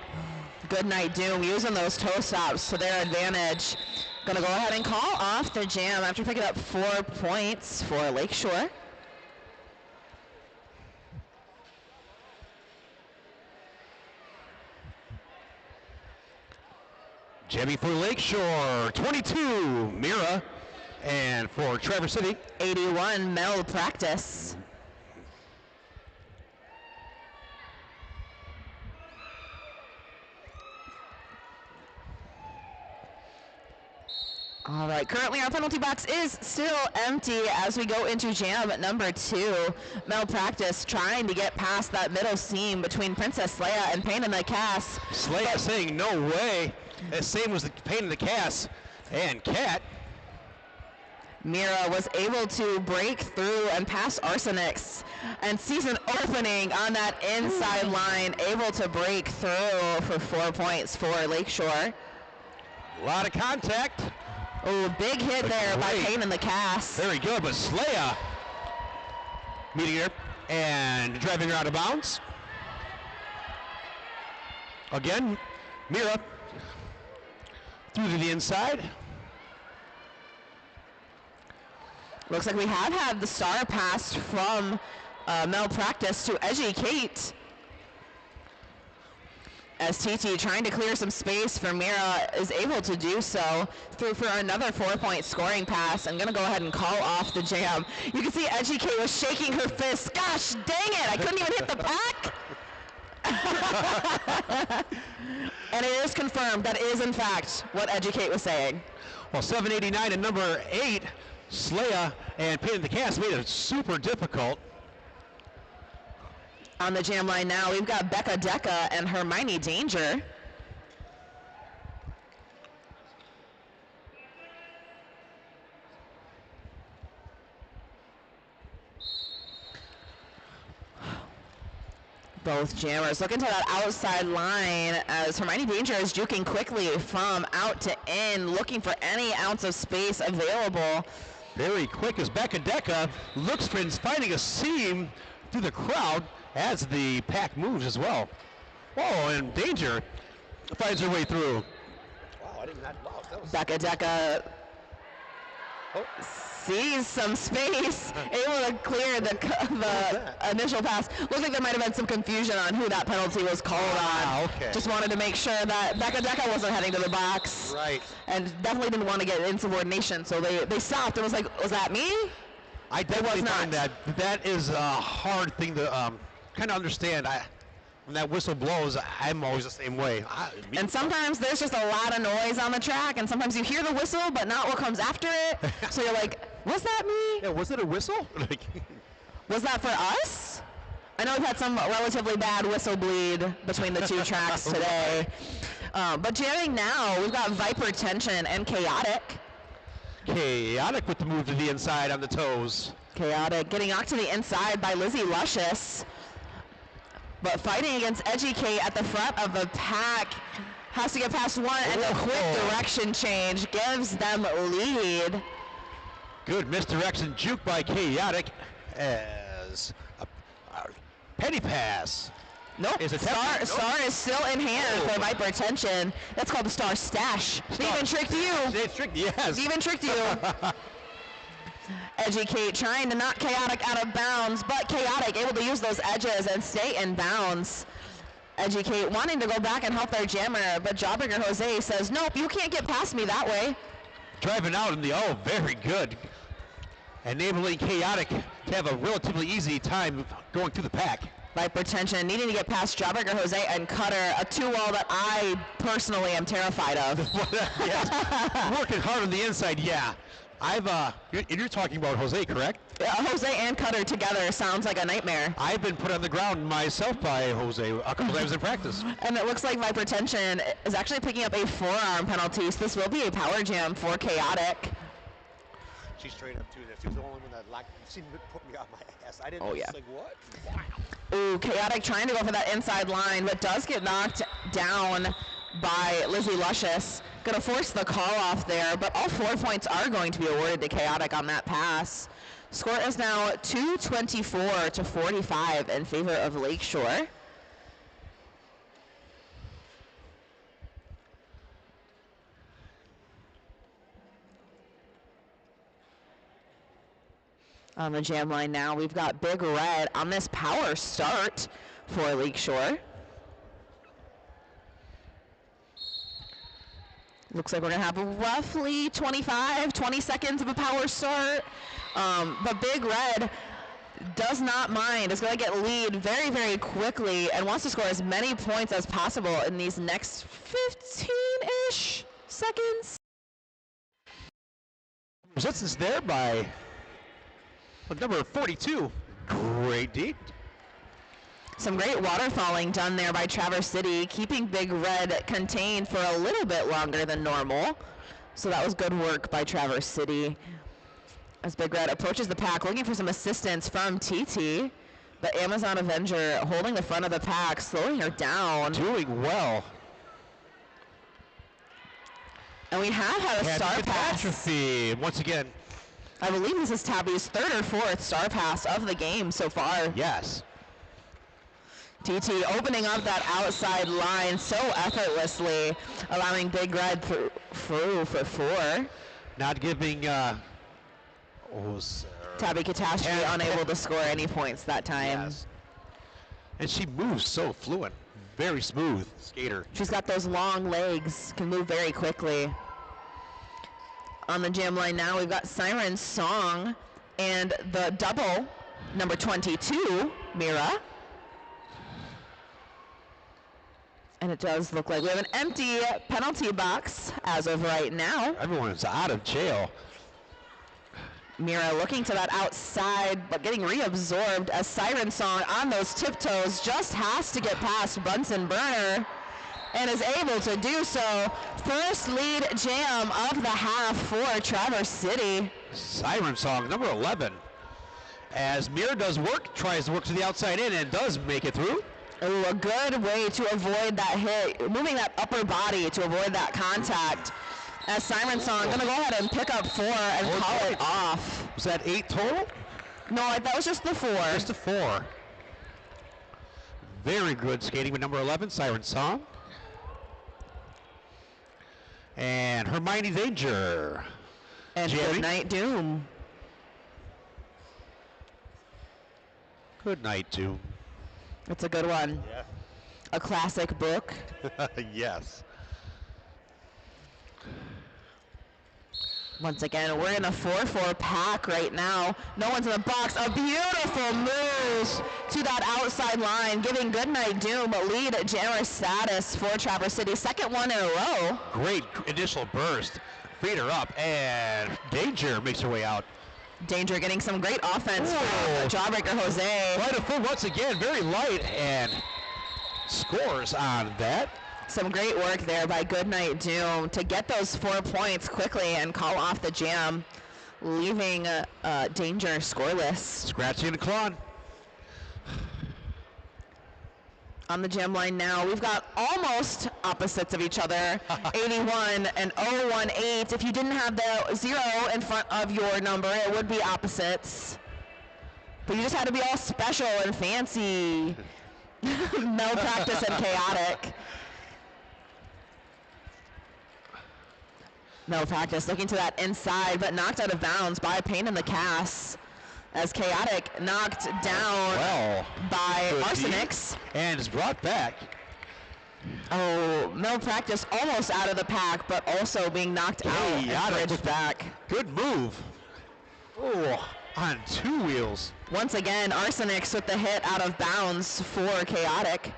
Good night, Doom, using those toe stops to their advantage. Going to go ahead and call off the jam after picking up 4 points for Lakeshore. Jamming for Lakeshore, 22, Mira. And for Traverse City, 81, Malpractice. All right, currently our penalty box is still empty as we go into jam at number 2. Malpractice trying to get past that middle seam between Princess Leia and Pain in the Cast. Leia saying no way. That same was the Pain in the Cast. And Cat. Mira was able to break through and pass Arsenix and sees an opening on that inside line, able to break through for 4 points for Lakeshore. A lot of contact. Oh, big hit there by Pain in the Cast. Very good, but Slaya meeting her and driving her out of bounds. Again, Mira through to the inside. Looks like we have had the star pass from Malpractice to Edgy Kate. As TT trying to clear some space for Mira is able to do so through for another 4-point scoring pass. I'm gonna go ahead and call off the jam. You can see Edgy Kate was shaking her fist. Gosh dang it, I couldn't even hit the pack. And it is confirmed that is in fact what Edgy Kate was saying. Well, 789 and number 8, Slaya and Pain in the Cast made it super difficult. On the jam line now, we've got Becca Decca and Hermione Danger. Both jammers looking to that outside line as Hermione Danger is juking quickly from out to in, looking for any ounce of space available. Very quick as Becca Decca looks for finding a seam through the crowd as the pack moves as well. Oh, and Danger finds her way through. Wow, I did not. Wow, that was. Becca Decca sees some space, able to clear the initial pass. Looks like there might have been some confusion on who that penalty was called on. Okay. Just wanted to make sure that Becca Decca wasn't heading to the box. Right. And definitely didn't want to get insubordination, so they stopped and was like, was that me? I definitely was find not. that is a hard thing to kind of understand. When that whistle blows, I'm always the same way. And sometimes there's just a lot of noise on the track, and sometimes you hear the whistle, but not what comes after it. So you're like, was that me? Yeah, was it a whistle? Was that for us? I know we've had some relatively bad whistle bleed between the two tracks today. But jamming now, we've got Viper Tension and Chaotic. Chaotic with the move to the inside on the toes. Chaotic getting knocked to the inside by Lizzie Luscious. But fighting against Edgy Kate at the front of the pack. Has to get past one, and a quick direction change gives them lead. Good misdirection juke by Chaotic as a penny pass. Nope, Star is still in hand for Viper Tension. That's called the Star Stash. They even tricked you. They tricked, yes. They even tricked you. Edgy Kate trying to knock Chaotic out of bounds, but Chaotic able to use those edges and stay in bounds. Edgy Kate wanting to go back and help their jammer, but Jawbreaker Jose says, nope, you can't get past me that way. Driving out in the, very good. Enabling Chaotic to have a relatively easy time going through the pack. Viper Tension needing to get past Jawbreaker Jose and Cutter, a two-wall that I personally am terrified of. Yes. Working hard on the inside, yeah. You're talking about Jose, correct? Yeah, Jose and Cutter together sounds like a nightmare. I've been put on the ground myself by Jose a couple times in practice. And it looks like Viper Tension is actually picking up a forearm penalty, so this will be a power jam for Chaotic. She's straight up too. She was the only one that she put me on my ass. I didn't know. Yeah. Like, what? Wow. Ooh, Chaotic trying to go for that inside line, but does get knocked down by Lizzie Luscious. Gonna force the call off there, but all 4 points are going to be awarded to Chaotic on that pass. Score is now 224 to 45 in favor of Lakeshore. On the jam line now, we've got Big Red on this power start for Lakeshore. Looks like we're going to have roughly 20 seconds of a power start. But Big Red does not mind. Is going to get lead very, very quickly and wants to score as many points as possible in these next 15-ish seconds. Resistance there by number 42. Great D. Some great waterfalling done there by Traverse City, keeping Big Red contained for a little bit longer than normal. So that was good work by Traverse City. As Big Red approaches the pack, looking for some assistance from TT. The Amazon Avenger holding the front of the pack, slowing her down. Doing well. And we have had a star pass. Catastrophe. Once again. I believe this is Tabby's third or fourth star pass of the game so far. Yes. TT opening up that outside line so effortlessly, allowing Big Red through for 4. Not giving Tabby Catastrophe unable to score any points that time. Yes. And she moves so fluent. Very smooth skater. She's got those long legs, can move very quickly. On the jam line now, we've got Siren's Song and the double, number 22, Mira. And it does look like we have an empty penalty box as of right now. Everyone's out of jail. Mira looking to that outside, but getting reabsorbed as Siren Song on those tiptoes just has to get past Bunsen Burner and is able to do so. First lead jam of the half for Traverse City. Siren Song, number 11. As Mira does work, tries to work to the outside in and does make it through. Ooh, a good way to avoid that hit, moving that upper body to avoid that contact. As Siren Song going to go ahead and pick up 4 and call it off. Was that 8 total? No, that was just the 4. Just the 4. Very good skating with number 11, Siren Song. And Hermione Danger. And Jerry. Good Night Doom. Good night, Doom. It's a good one. Yeah. A classic book. Yes. Once again, we're in a 4-4 pack right now. No one's in the box. A beautiful move to that outside line, giving Goodnight Doom a lead jammer status for Traverse City. Second one in a row. Great initial burst. Freed her up, and Danger makes her way out. Danger getting some great offense from Jawbreaker Jose. Light of foot once again, very light, and scores on that. Some great work there by Goodnight Doom to get those 4 points quickly and call off the jam, leaving Danger scoreless. Scratching and clawing. On the jam line now, we've got almost opposites of each other, 81 and 018. If you didn't have the 0 in front of your number, it would be opposites. But you just had to be all special and fancy. Malpractice and chaotic. Malpractice looking to that inside, but knocked out of bounds by a pain in the cast. As Chaotic knocked down by Arsenics. And is brought back. Oh, Malpractice almost out of the pack, but also being knocked out and bridged back. Good move. Oh, on 2 wheels. Once again, Arsenics with the hit out of bounds for Chaotic.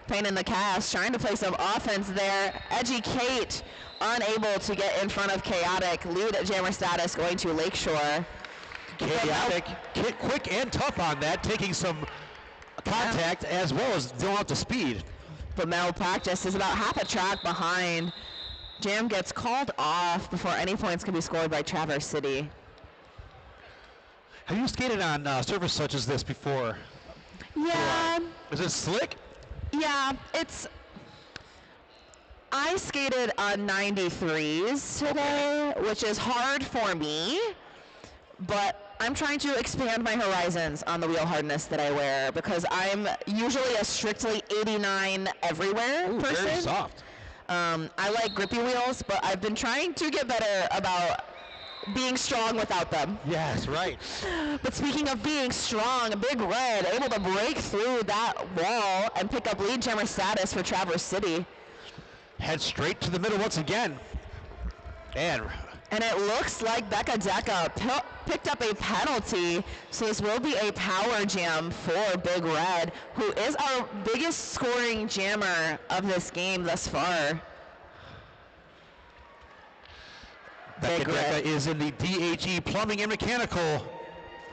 Pain in the cast, trying to play some offense there. Edgy Kate unable to get in front of Chaotic. Lead jammer status going to Lakeshore. Chaotic, quick and tough on that, taking some contact as well as dealing out the speed. But Malpractice is about half a track behind. Jam gets called off before any points can be scored by Traverse City. Have you skated on surface such as this before? Yeah. Is it slick? Yeah, I skated on 93s today, which is hard for me, but I'm trying to expand my horizons on the wheel hardness that I wear because I'm usually a strictly 89 everywhere person. Very soft. I like grippy wheels, but I've been trying to get better about being strong without them. Yes, right. But speaking of being strong, Big Red able to break through that wall and pick up lead jammer status for Traverse City. Head straight to the middle once again. And it looks like Becca Deca picked up a penalty, so this will be a power jam for Big Red, who is our biggest scoring jammer of this game thus far. Becca Deca is in the DHE Plumbing and Mechanical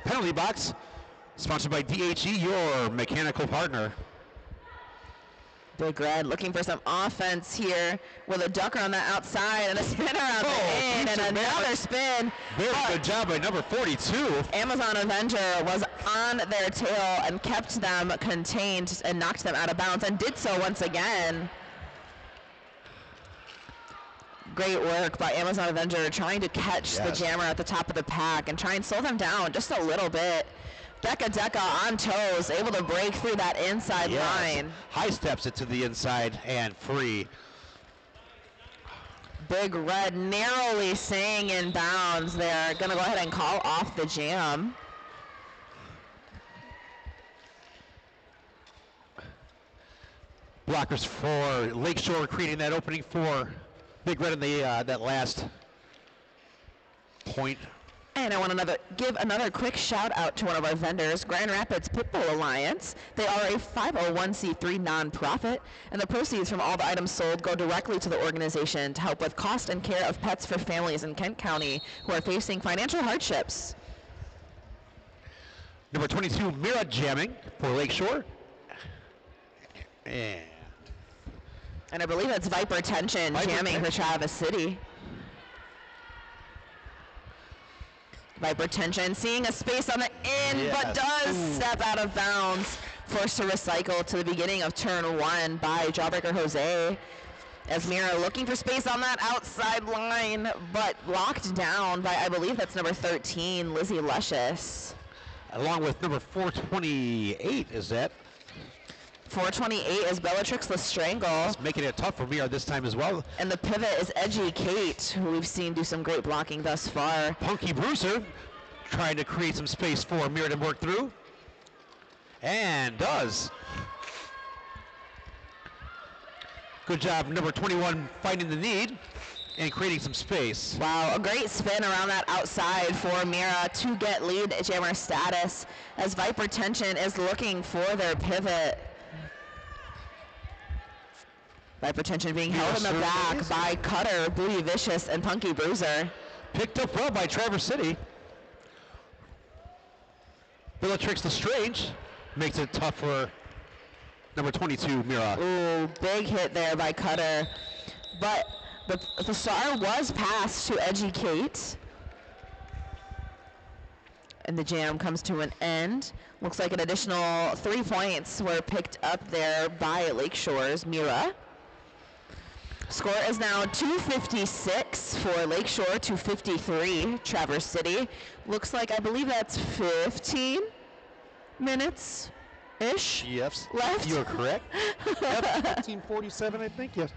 penalty box, sponsored by DHE, your mechanical partner. Big Red looking for some offense here with a ducker on the outside and a spinner on the in and another spin. Very good job by number 42. Amazon Avenger was on their tail and kept them contained and knocked them out of bounds and did so once again. Great work by Amazon Avenger trying to catch the jammer at the top of the pack and try and slow them down just a little bit. Becca Deca on toes, able to break through that inside line. High steps it to the inside and free. Big Red narrowly staying in bounds. They're going to go ahead and call off the jam. Blockers for Lakeshore, creating that opening for Big Red in the that last point. And I want to give another quick shout out to one of our vendors, Grand Rapids Pitbull Alliance. They are a 501c3 nonprofit, and the proceeds from all the items sold go directly to the organization to help with cost and care of pets for families in Kent County who are facing financial hardships. Number 22, Mira jamming for Lakeshore. And I believe that's Viper Tension jamming for Traverse City. Viper Tension seeing a space on the in, but does step out of bounds. Forced to recycle to the beginning of turn 1 by Jawbreaker Jose. As Mira looking for space on that outside line, but locked down by, I believe that's number 13, Lizzie Luscious. Along with number 428, is that? 428 is Bellatrix Lestrangle. It's making it tough for Mira this time as well. And the pivot is Edgy Kate, who we've seen do some great blocking thus far. Punky Bruiser trying to create some space for Mira to work through. And does. Good job, number 21, finding the need and creating some space. Wow, a great spin around that outside for Mira to get lead jammer status as Viper Tension is looking for their pivot. Viper Tension being held in the back by Cutter, Booty Vicious, and Punky Bruiser. Picked up well by Traverse City. Bellatrix Lestrange makes it tough for number 22, Mira. Ooh, big hit there by Cutter. But the star was passed to Edgy Kate. And the jam comes to an end. Looks like an additional 3 points were picked up there by Lakeshore's Mira. Score is now 256 for Lakeshore, 253 Traverse City. Looks like, I believe that's 15 minutes-ish left. You are correct. Yep, 1547, I think, yes.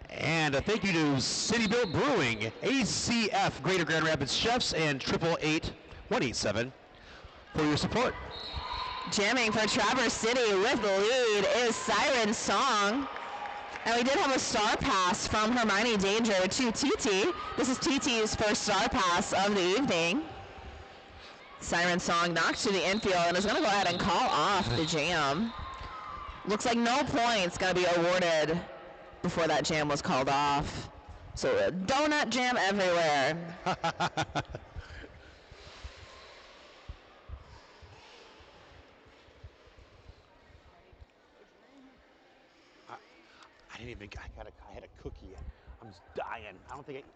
And a thank you to City Built Brewing, ACF Greater Grand Rapids Chefs, and 888-187 for your support. Jamming for Traverse City with the lead is Siren Song. And we did have a star pass from Hermione Danger to TT. This is TT's first star pass of the evening. Siren Song knocked to the infield and is going to go ahead and call off the jam. Looks like no points going to be awarded before that jam was called off. So a donut jam everywhere. I had a cookie. I'm just dying. I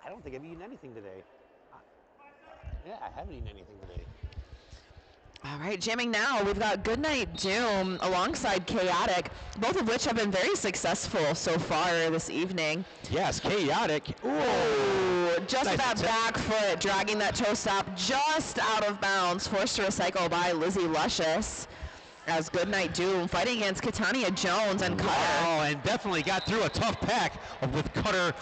don't think I've eaten anything today. I haven't eaten anything today. All right, jamming now. We've got Goodnight Doom alongside Chaotic, both of which have been very successful so far this evening. Yes, Chaotic. Ooh, just Nice that attempt. back foot, dragging that toe stop just out of bounds, forced to recycle by Lizzie Luscious. As Goodnight Doom fighting against Katania Jones and Cutter. Wow, and definitely got through a tough pack with Cutter,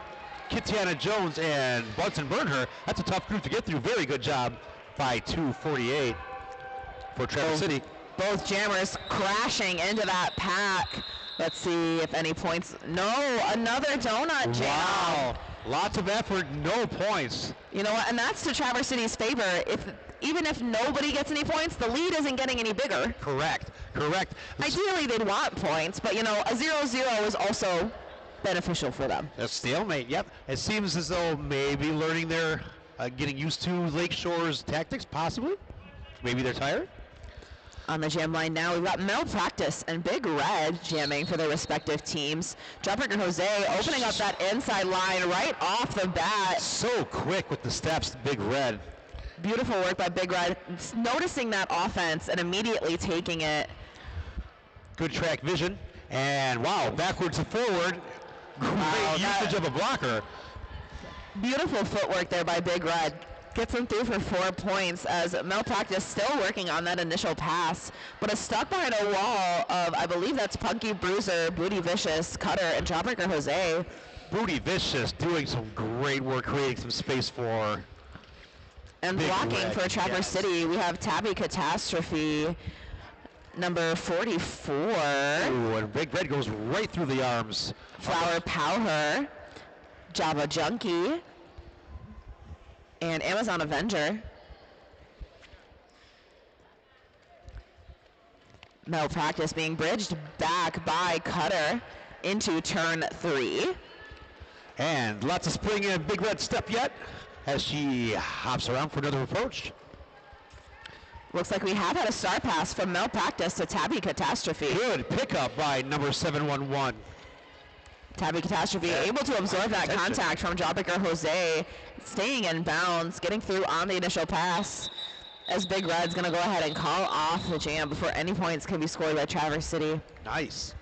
Kitiana Jones, and Bunsen Burnher. That's a tough group to get through. Very good job by 248 for Traverse City. Both jammers crashing into that pack. Let's see if any points. No, another donut jam. Wow, lots of effort, no points. You know what? And that's to Traverse City's favor. Even if nobody gets any points, the lead isn't getting any bigger. Correct. Ideally, they'd want points, but you know, a 0-0 is also beneficial for them. A stalemate, yep. It seems as though maybe learning their, getting used to Lakeshore's tactics, possibly. Maybe they're tired. On the jam line now, we've got Malpractice and Big Red jamming for their respective teams. Jawbreaker Jose opening up that inside line right off the bat. So quick with the steps, Big Red. Beautiful work by Big Red, noticing that offense and immediately taking it. Good track vision. And wow, backwards to forward. Great usage of a blocker. Beautiful footwork there by Big Red. Gets them through for 4 points as Malpractice still working on that initial pass, but is stuck behind a wall of, I believe that's Punky Bruiser, Booty Vicious, Cutter, and Jawbreaker Jose. Booty Vicious doing some great work, creating some space for. And Big blocking Red, for Traverse yes. City, we have Tabby Catastrophe, number 44. Ooh, and Big Red goes right through the arms. Flower Powher, Java Junkie, and Amazon Avenger. Malpractice being bridged back by Cutter into turn 3. And lots of spring in Big Red step yet as she hops around for another approach. Looks like we have had a star pass from Malpractice to Tabby Catastrophe. Good pickup by number 711. Tabby Catastrophe able to absorb that Attention. contact from Jawbreaker Jose, staying in bounds, getting through on the initial pass. As Big Red's going to go ahead and call off the jam before any points can be scored by Traverse City. Nice.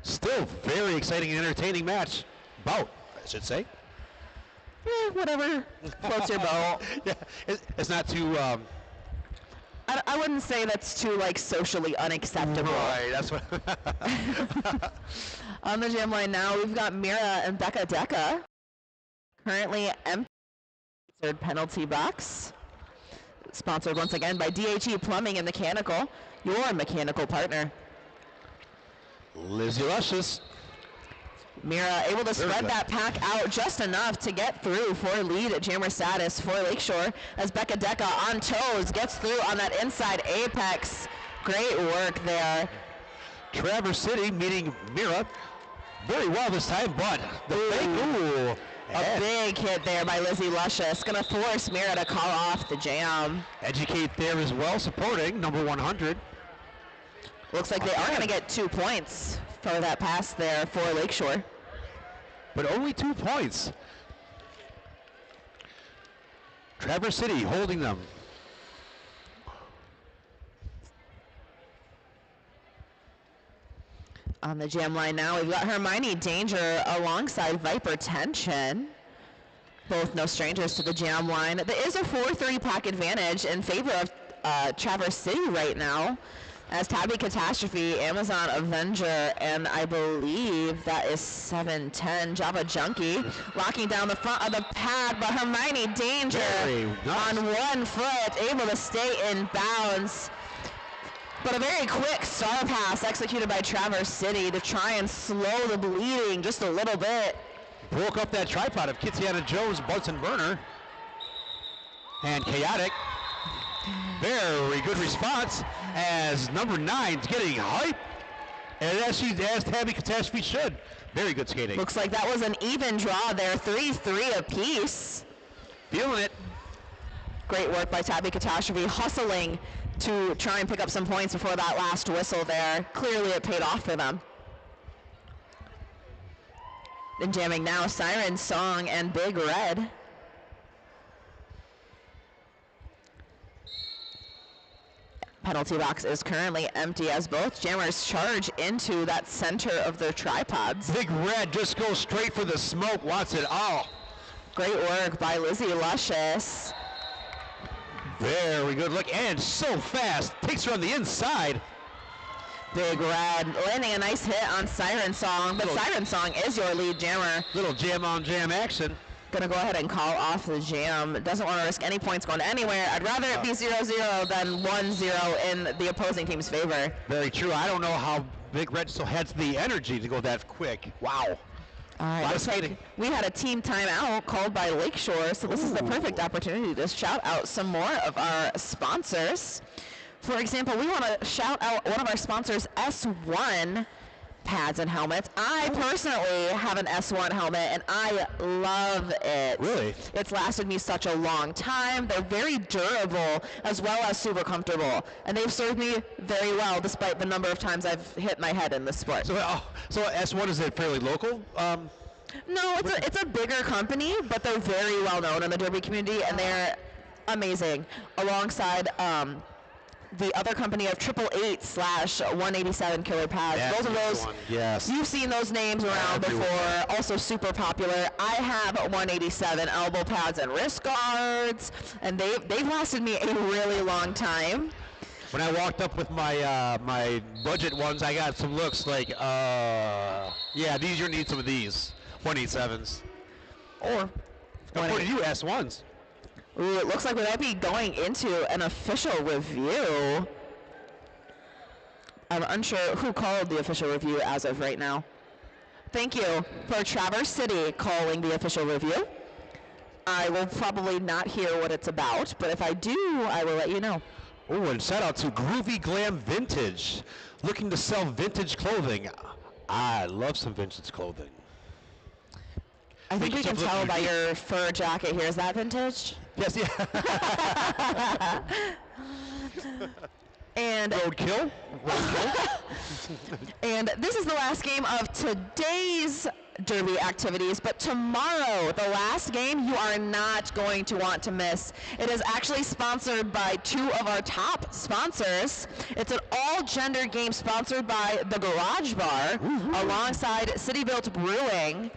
Still very exciting and entertaining match. Bout, I should say. Whatever floats your boat. Yeah, it's not too. I wouldn't say that's too like socially unacceptable. Right, that's what. On the jam line now, we've got Mira and Becca Deca. Currently empty penalty box. Sponsored once again by DHE Plumbing and Mechanical, your mechanical partner. Lizzie Luscious. Mira able to Very spread good. that pack out just enough to get through for lead at jammer status for Lakeshore as Becca Deca on toes gets through on that inside apex. Great work there. Traverse City meeting Mira very well this time, but the fake, ooh. A big hit there by Lizzie Luscious. Gonna force Mira to call off the jam. Educate there as well, supporting number 100. Looks like they are gonna get 2 points for that pass there for Lakeshore. But only 2 points. Traverse City holding them. On the jam line now, we've got Hermione Danger alongside Viper Tension. Both no strangers to the jam line. There is a 4-3 pack advantage in favor of Traverse City right now, as Tabby Catastrophe, Amazon Avenger, and I believe that is 710 Java Junkie locking down the front of the pack, but Hermione Danger Very nice. on 1 foot, able to stay in bounds. But a very quick star pass executed by Traverse City to try and slow the bleeding just a little bit. Broke up that tripod of Kitiana Jones, Bunsen Burner, and Chaotic. Very good response as number 9's getting hype, and as Tabby Catastrophe should. Very good skating. Looks like that was an even draw there, 3-3 apiece. Feeling it. Great work by Tabby Catastrophe, hustling to try and pick up some points before that last whistle there. Clearly it paid off for them. Then jamming now, Siren Song and Big Red. Penalty box is currently empty as both jammers charge into that center of their tripods. Big Red just goes straight for the smoke, wants it all. Great work by Lizzie Luscious. Very good look, and so fast. Takes her on the inside. Big Red landing a nice hit on Siren Song, but Siren Song is your lead jammer. Little jam on jam action. Gonna go ahead and call off the jam. Doesn't want to risk any points going anywhere. I'd rather it be 0-0 than 1-0 in the opposing team's favor. Very true. I don't know how Big Red still has the energy to go that quick. Wow. All right, looks like we had a team timeout called by Lakeshore, so this is the perfect opportunity to shout out some more of our sponsors. For example, we want to shout out one of our sponsors, S1 pads and helmets. I personally have an S1 helmet and I love it. Really? It's lasted me such a long time. They're very durable as well as super comfortable, and they've served me very well despite the number of times I've hit my head in this sport. So S1, is it fairly local? No, it's a bigger company, but they're very well known in the derby community, and they're amazing. Alongside the other company of 888/187 Killer Pads. That's Both of those, yes. You've seen those names around before. Also super popular. I have 187 elbow pads and wrist guards, and they've lasted me a really long time. When I walked up with my my budget ones, I got some looks like, yeah, you're gonna need some of these 187s. Or According to you, S1s. Ooh, it looks like we might be going into an official review. I'm unsure who called the official review as of right now. Thank you for Traverse City calling the official review. I will probably not hear what it's about, but if I do, I will let you know. Oh, and shout out to Groovy Glam Vintage. Looking to sell vintage clothing. I love some vintage clothing. I think we can tell by your fur jacket here. Is that vintage? Yes, yeah. And Roadkill. and this is the last game of today's derby activities, but tomorrow, the last game you are not going to want to miss. It is actually sponsored by two of our top sponsors. It's an all-gender game sponsored by the Garage Bar alongside City Built Brewing.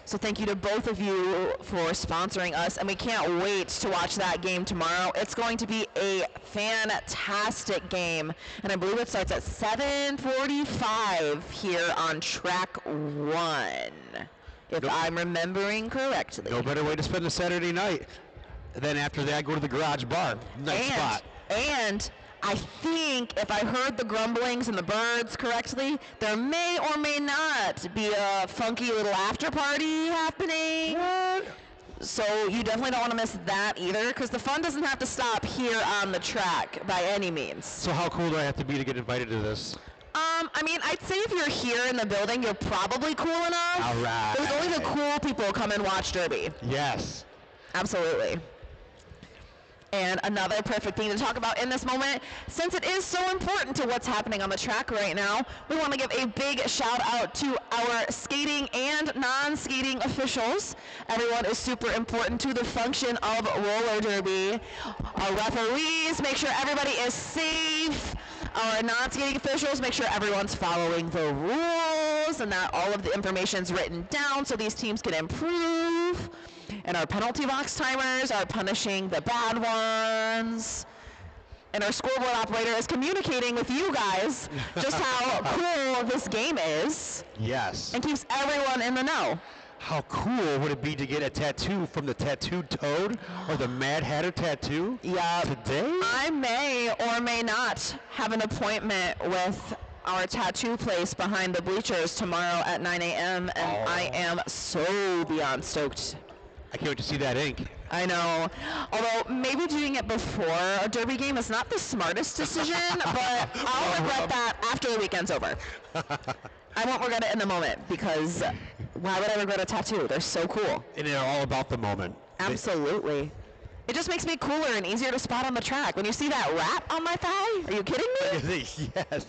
So thank you to both of you for sponsoring us, and we can't wait to watch that game tomorrow. It's going to be a fantastic game, and I believe it starts at 7:45 here on track 1, if I'm remembering correctly. No better way to spend a Saturday night. Then after that, go to the Garage Bar. Nice spot. And I think if I heard the grumblings and the birds correctly, there may or may not be a funky little after party happening. What? So you definitely don't want to miss that either, because the fun doesn't have to stop here on the track by any means. So how cool do I have to be to get invited to this? I mean, I'd say if you're here in the building, you're probably cool enough. All right. There's only the cool people come and watch derby. Yes. Absolutely. And another perfect thing to talk about in this moment, since it is so important to what's happening on the track right now, we want to give a big shout out to our skating and non-skating officials. Everyone is super important to the function of roller derby. Our referees make sure everybody is safe. Our non-skating officials make sure everyone's following the rules and that all of the information is written down so these teams can improve. And our penalty box timers are punishing the bad ones. And our scoreboard operator is communicating with you guys just how cool this game is. Yes. And keeps everyone in the know. How cool would it be to get a tattoo from the Tattooed Toad or the Mad Hatter tattoo? Yeah. Today? I may or may not have an appointment with our tattoo place behind the bleachers tomorrow at 9 a.m. and I am so beyond stoked. I can't wait to see that ink. I know. Although maybe doing it before a derby game is not the smartest decision, but I'll regret that after the weekend's over. I won't regret it in the moment, because why would I regret a tattoo? They're so cool. And they're all about the moment. Absolutely. It just makes me cooler and easier to spot on the track. When you see that rat on my thigh, are you kidding me? Yes.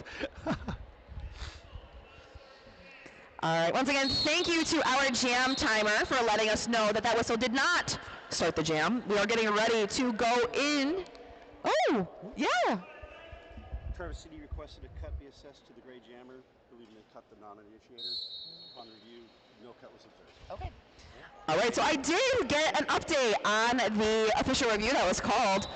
All right, once again, thank you to our jam timer for letting us know that that whistle did not start the jam. We are getting ready to go in. Oh, yeah. Traverse City requested a cut be assessed to the gray jammer, believing they cut the non-initiator. Upon review, no cut was observed. Okay. All right, so I did get an update on the official review that was called.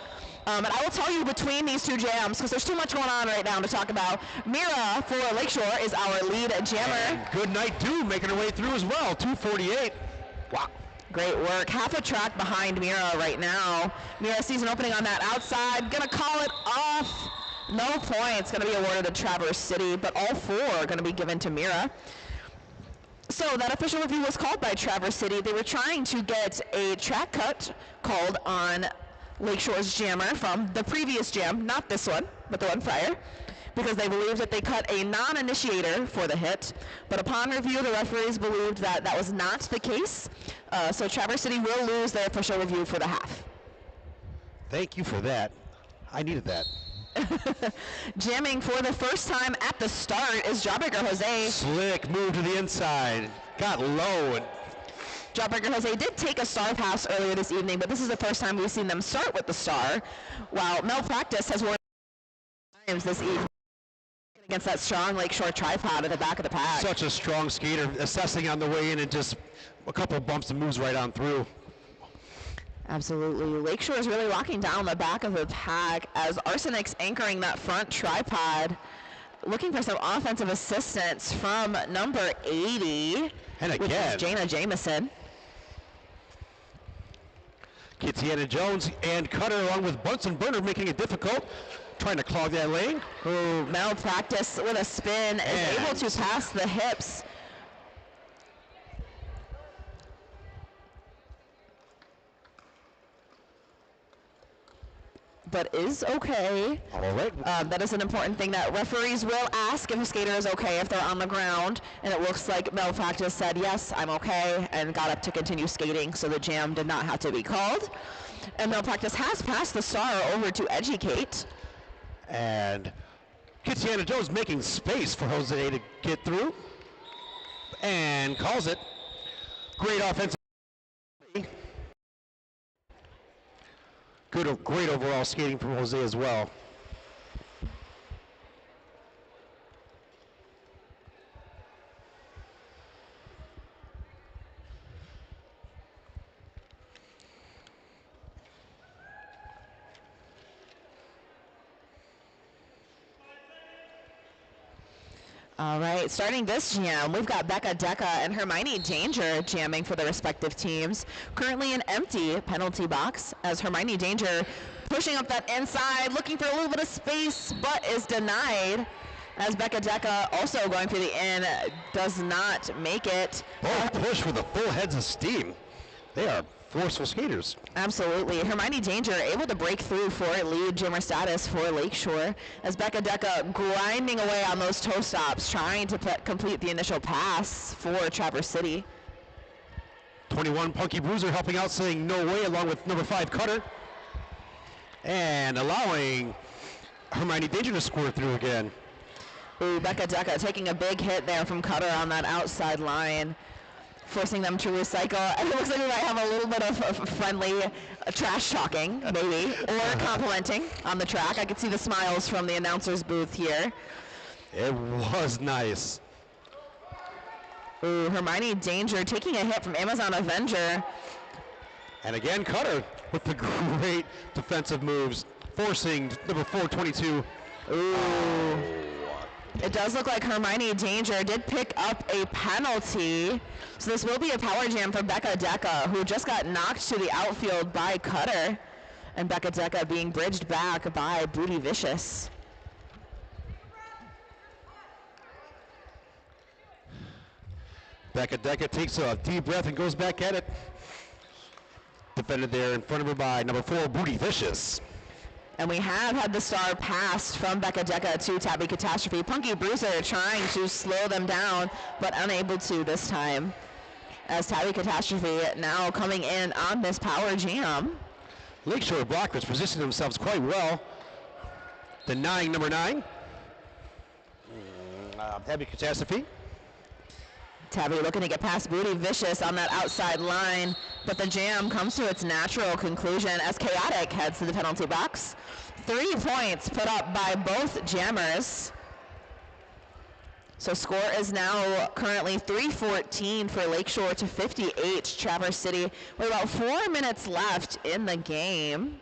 And I will tell you between these two jams, because there's too much going on right now to talk about. Mira for Lakeshore is our lead jammer. And Good Night Do making her way through as well, 248. Wow. Great work. Half a track behind Mira right now. Mira sees an opening on that outside. Gonna call it off. No points gonna be awarded to Traverse City, but all 4 are gonna be given to Mira. So that official review was called by Traverse City. They were trying to get a track cut called on Lakeshore's jammer from the previous jam, not this one, but the one prior, because they believed that they cut a non-initiator for the hit. But upon review, the referees believed that that was not the case. So Traverse City will lose their official review for the half. Thank you for that. I needed that. Jamming for the first time at the start is Jawbreaker Jose. Slick move to the inside. Got low. And Jawbreaker Jose did take a star pass earlier this evening, but this is the first time we've seen them start with the star, while Malpractice has won times this evening against that strong Lakeshore tripod at the back of the pack. such a strong skater, assessing on the way in and just a couple bumps and moves right on through. Absolutely. Lakeshore is really locking down the back of the pack as Arsenic's anchoring that front tripod, looking for some offensive assistance from number 80, And which again, is Jana Jameson. Kitiana Jones and Cutter along with Bunsen Burner making it difficult, trying to clog that lane. Ooh, Malpractice with a spin is And able to pass the hips. But is okay. All right. That is an important thing that referees will ask if a skater is okay if they're on the ground. And it looks like Malpractice said, yes, I'm okay, and got up to continue skating, so the jam did not have to be called. And Malpractice has passed the star over to Educate. And Kitiana Jones making space for Jose to get through. And calls it. Great offensive. Great overall skating from Jose as well. All right, starting this jam, we've got Becca Deca and Hermione Danger jamming for the respective teams. Currently an empty penalty box as Hermione Danger pushing up that inside, looking for a little bit of space, but is denied. As Becca Deca also going for the in, does not make it. Both push with the full heads of steam. They are forceful skaters. Absolutely. Hermione Danger able to break through for lead jammer status for Lakeshore as Becca Deca grinding away on those toe stops, trying to complete the initial pass for Traverse City. 21 Punky Bruiser helping out, saying no way, along with number 5 Cutter. And allowing Hermione Danger to score through again. Ooh, Becca Deca taking a big hit there from Cutter on that outside line, forcing them to recycle. And it looks like we might have a little bit of friendly trash talking, maybe, or complimenting on the track. I could see the smiles from the announcer's booth here. It was nice. Ooh, Hermione Danger taking a hit from Amazon Avenger. And again, Cutter with the great defensive moves, forcing number 422. Ooh. It does look like Hermione Danger did pick up a penalty. So this will be a power jam for Becca Deca, who just got knocked to the outfield by Cutter. And Becca Deca being bridged back by Booty Vicious. Becca Deca takes a deep breath and goes back at it. Defended there in front of her by number 4, Booty Vicious. And we have had the star passed from Becca Deca to Tabby Catastrophe. Punky Bruiser trying to slow them down, but unable to this time. As Tabby Catastrophe now coming in on this power jam. Lakeshore blockers positioning themselves quite well. Denying number 9. Heavy Catastrophe. Tabby looking to get past Booty Vicious on that outside line, but the jam comes to its natural conclusion as Chaotic heads to the penalty box. 3 points put up by both jammers. So score is now currently 3-14 for Lakeshore to 58 Traverse City with about 4 minutes left in the game.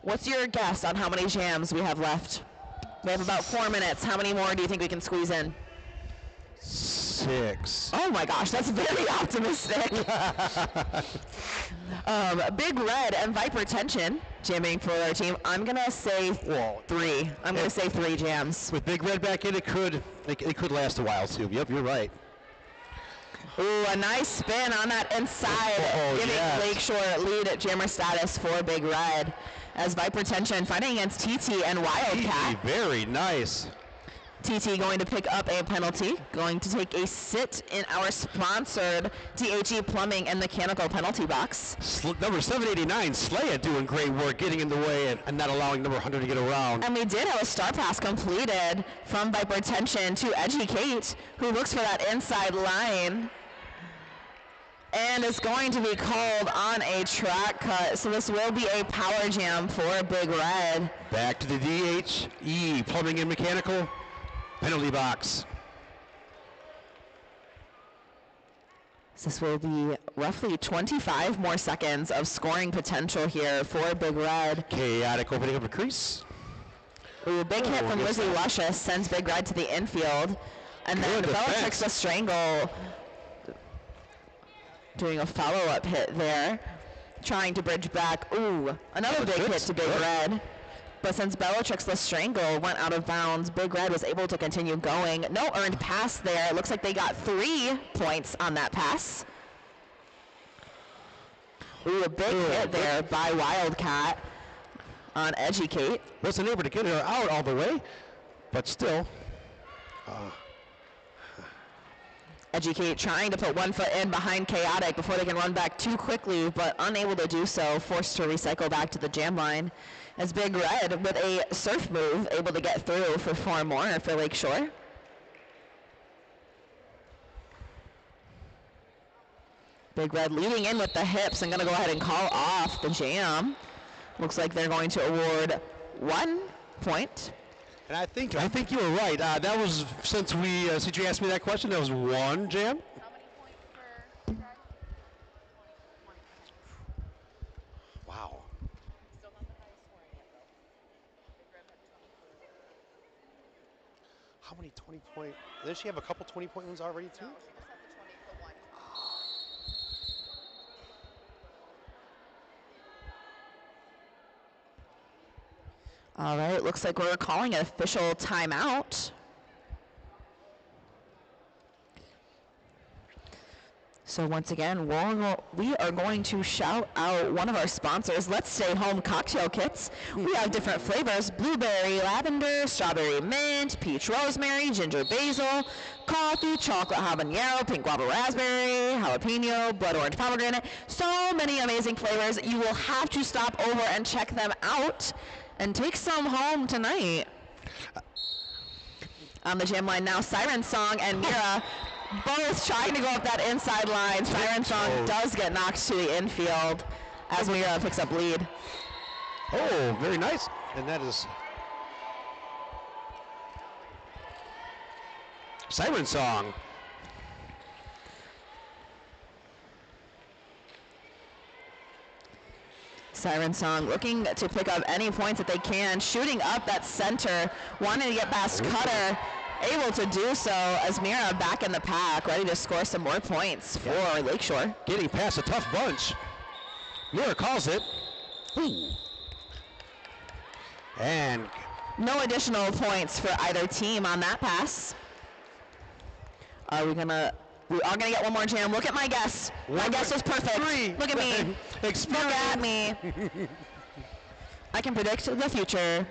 What's your guess on how many jams we have left? We have about 4 minutes. How many more do you think we can squeeze in? 6. Oh my gosh, that's very optimistic. Big Red and Viper Tension jamming for their team. I'm gonna say 3. I'm gonna say 3 jams. With Big Red back in, it could last a while too. Yep, you're right. Ooh, a nice spin on that inside, giving yes. Lakeshore lead at jammer status for Big Red. As Viper Tension fighting against TT and Wildcat. Very nice. TT going to pick up a penalty, going to take a sit in our sponsored DHE Plumbing and Mechanical penalty box. Number 789, Slaya, doing great work, getting in the way and not allowing number 100 to get around. And we did have a star pass completed from Viper Tension to Edgy Kate, who looks for that inside line. And is going to be called on a track cut. So this will be a power jam for Big Red. Back to the DHE Plumbing and Mechanical penalty box. This will be roughly 25 more seconds of scoring potential here for Big Red. Chaotic opening up a crease. Ooh, big hit from Lizzie Luscious sends Big Red to the infield. And then Bellatrix the Strangle doing a follow-up hit there, trying to bridge back. Ooh, another big hit to Big Red. But since Bellatrix the Strangle went out of bounds, Big Red was able to continue going. No earned pass there. It looks like they got 3 points on that pass. Ooh, a big hit there by Wildcat on Edgy Kate. Wasn't able to get her out all the way, but still. Edgy Kate trying to put 1 foot in behind Chaotic before they can run back too quickly, but unable to do so, forced to recycle back to the jam line. As Big Red, with a surf move, able to get through for 4 more for Lakeshore. Big Red leading in with the hips and going to go ahead and call off the jam. Looks like they're going to award 1 point. And I think you were right. That was since you asked me that question. That was 1 jam. How many points for Greg? 20 points. Wow. Still not the highest scoring yet, though. Big Red had 24. How many 20-point? Does she have a couple 20-point ones already too? No, she just had the 1. All right, looks like we're calling an official timeout. So once again, we are going to shout out one of our sponsors, Let's Stay Home Cocktail Kits. We have different flavors: blueberry, lavender, strawberry mint, peach rosemary, ginger basil, coffee, chocolate habanero, pink guava raspberry, jalapeno, blood orange pomegranate. So many amazing flavors. You will have to stop over and check them out and take some home tonight. On the jam line now, Siren Song and Mira both trying to go up that inside line. Siren Song does get knocked to the infield as Mira picks up lead. Oh, very nice. And that is Siren Song. Siren Song looking to pick up any points that they can, shooting up that center, wanting to get past Cutter, able to do so as Mira back in the pack, ready to score some more points for Lakeshore. Getting past a tough bunch. Mira calls it. Ooh. And no additional points for either team on that pass. We are gonna get 1 more jam. Look at my guess. My guess was perfect. 3. Look at me. Look at me. I can predict the future.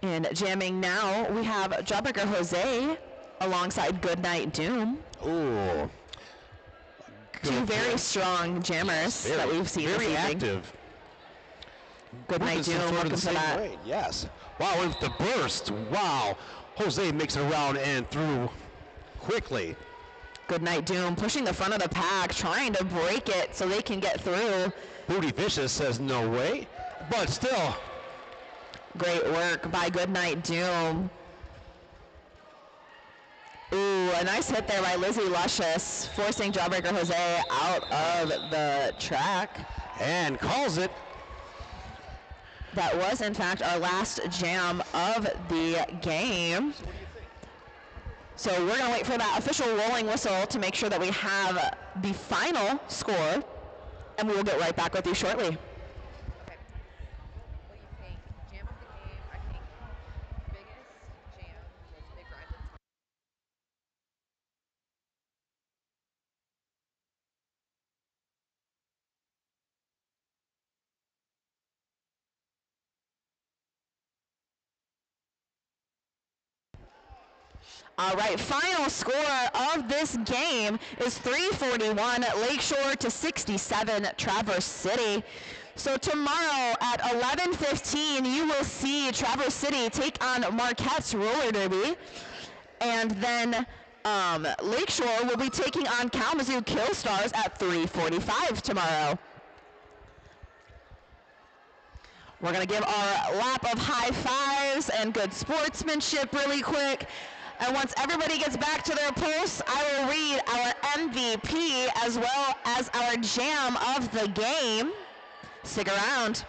And jamming now, we have Jawbreaker Jose alongside Goodnight Doom. ooh. 2 very strong jammers that we've seen this very evening. active. Goodnight Moving Doom, sort of welcome the to same that. way, yes. Wow, with the burst. Wow. Jose makes it around and through quickly. Goodnight Doom pushing the front of the pack, trying to break it so they can get through. Booty Vicious says no way, but still. Great work by Goodnight Doom. Ooh, a nice hit there by Lizzie Luscious, forcing Jawbreaker Jose out of the track. And calls it. That was, in fact, our last jam of the game. So we're going to wait for that official rolling whistle to make sure that we have the final score, and we will get right back with you shortly. Okay. What do you think? Jam of the game, I think biggest jam was Big Rhymes and Time. All right, final score of this game is 341 Lakeshore to 67 Traverse City. So tomorrow at 11:15, you will see Traverse City take on Marquette's roller derby. And then Lakeshore will be taking on Kalamazoo Killstars at 3:45 tomorrow. We're going to give our lap of high fives and good sportsmanship really quick. And once everybody gets back to their posts, I will read our MVP as well as our jam of the game. Stick around.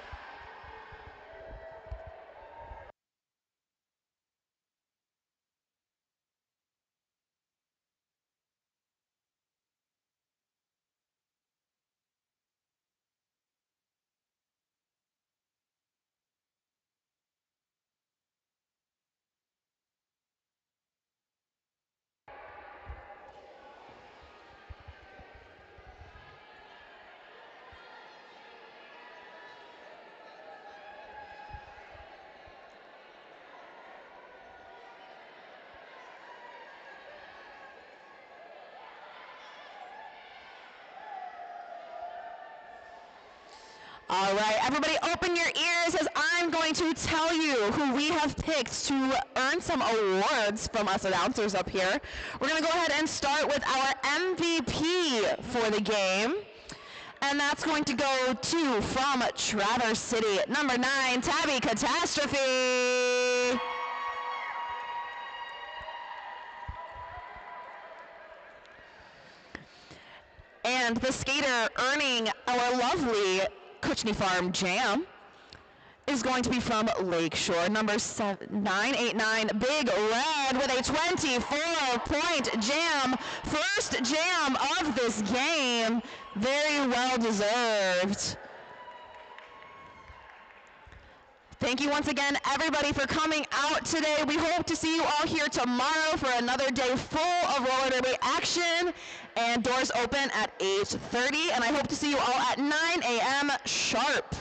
All right, everybody open your ears as I'm going to tell you who we have picked to earn some awards from us announcers up here. We're going to go ahead and start with our MVP for the game. And that's going to go to, from Traverse City, number 9, Tabby Catastrophe. And the skater earning our lovely Koochne Farm Jam is going to be from Lakeshore, number 989, Big Red, with a 24-point jam. First jam of this game. Very well deserved. Thank you once again, everybody, for coming out today. We hope to see you all here tomorrow for another day full of roller derby action. And doors open at 8:30, and I hope to see you all at 9 a.m. sharp.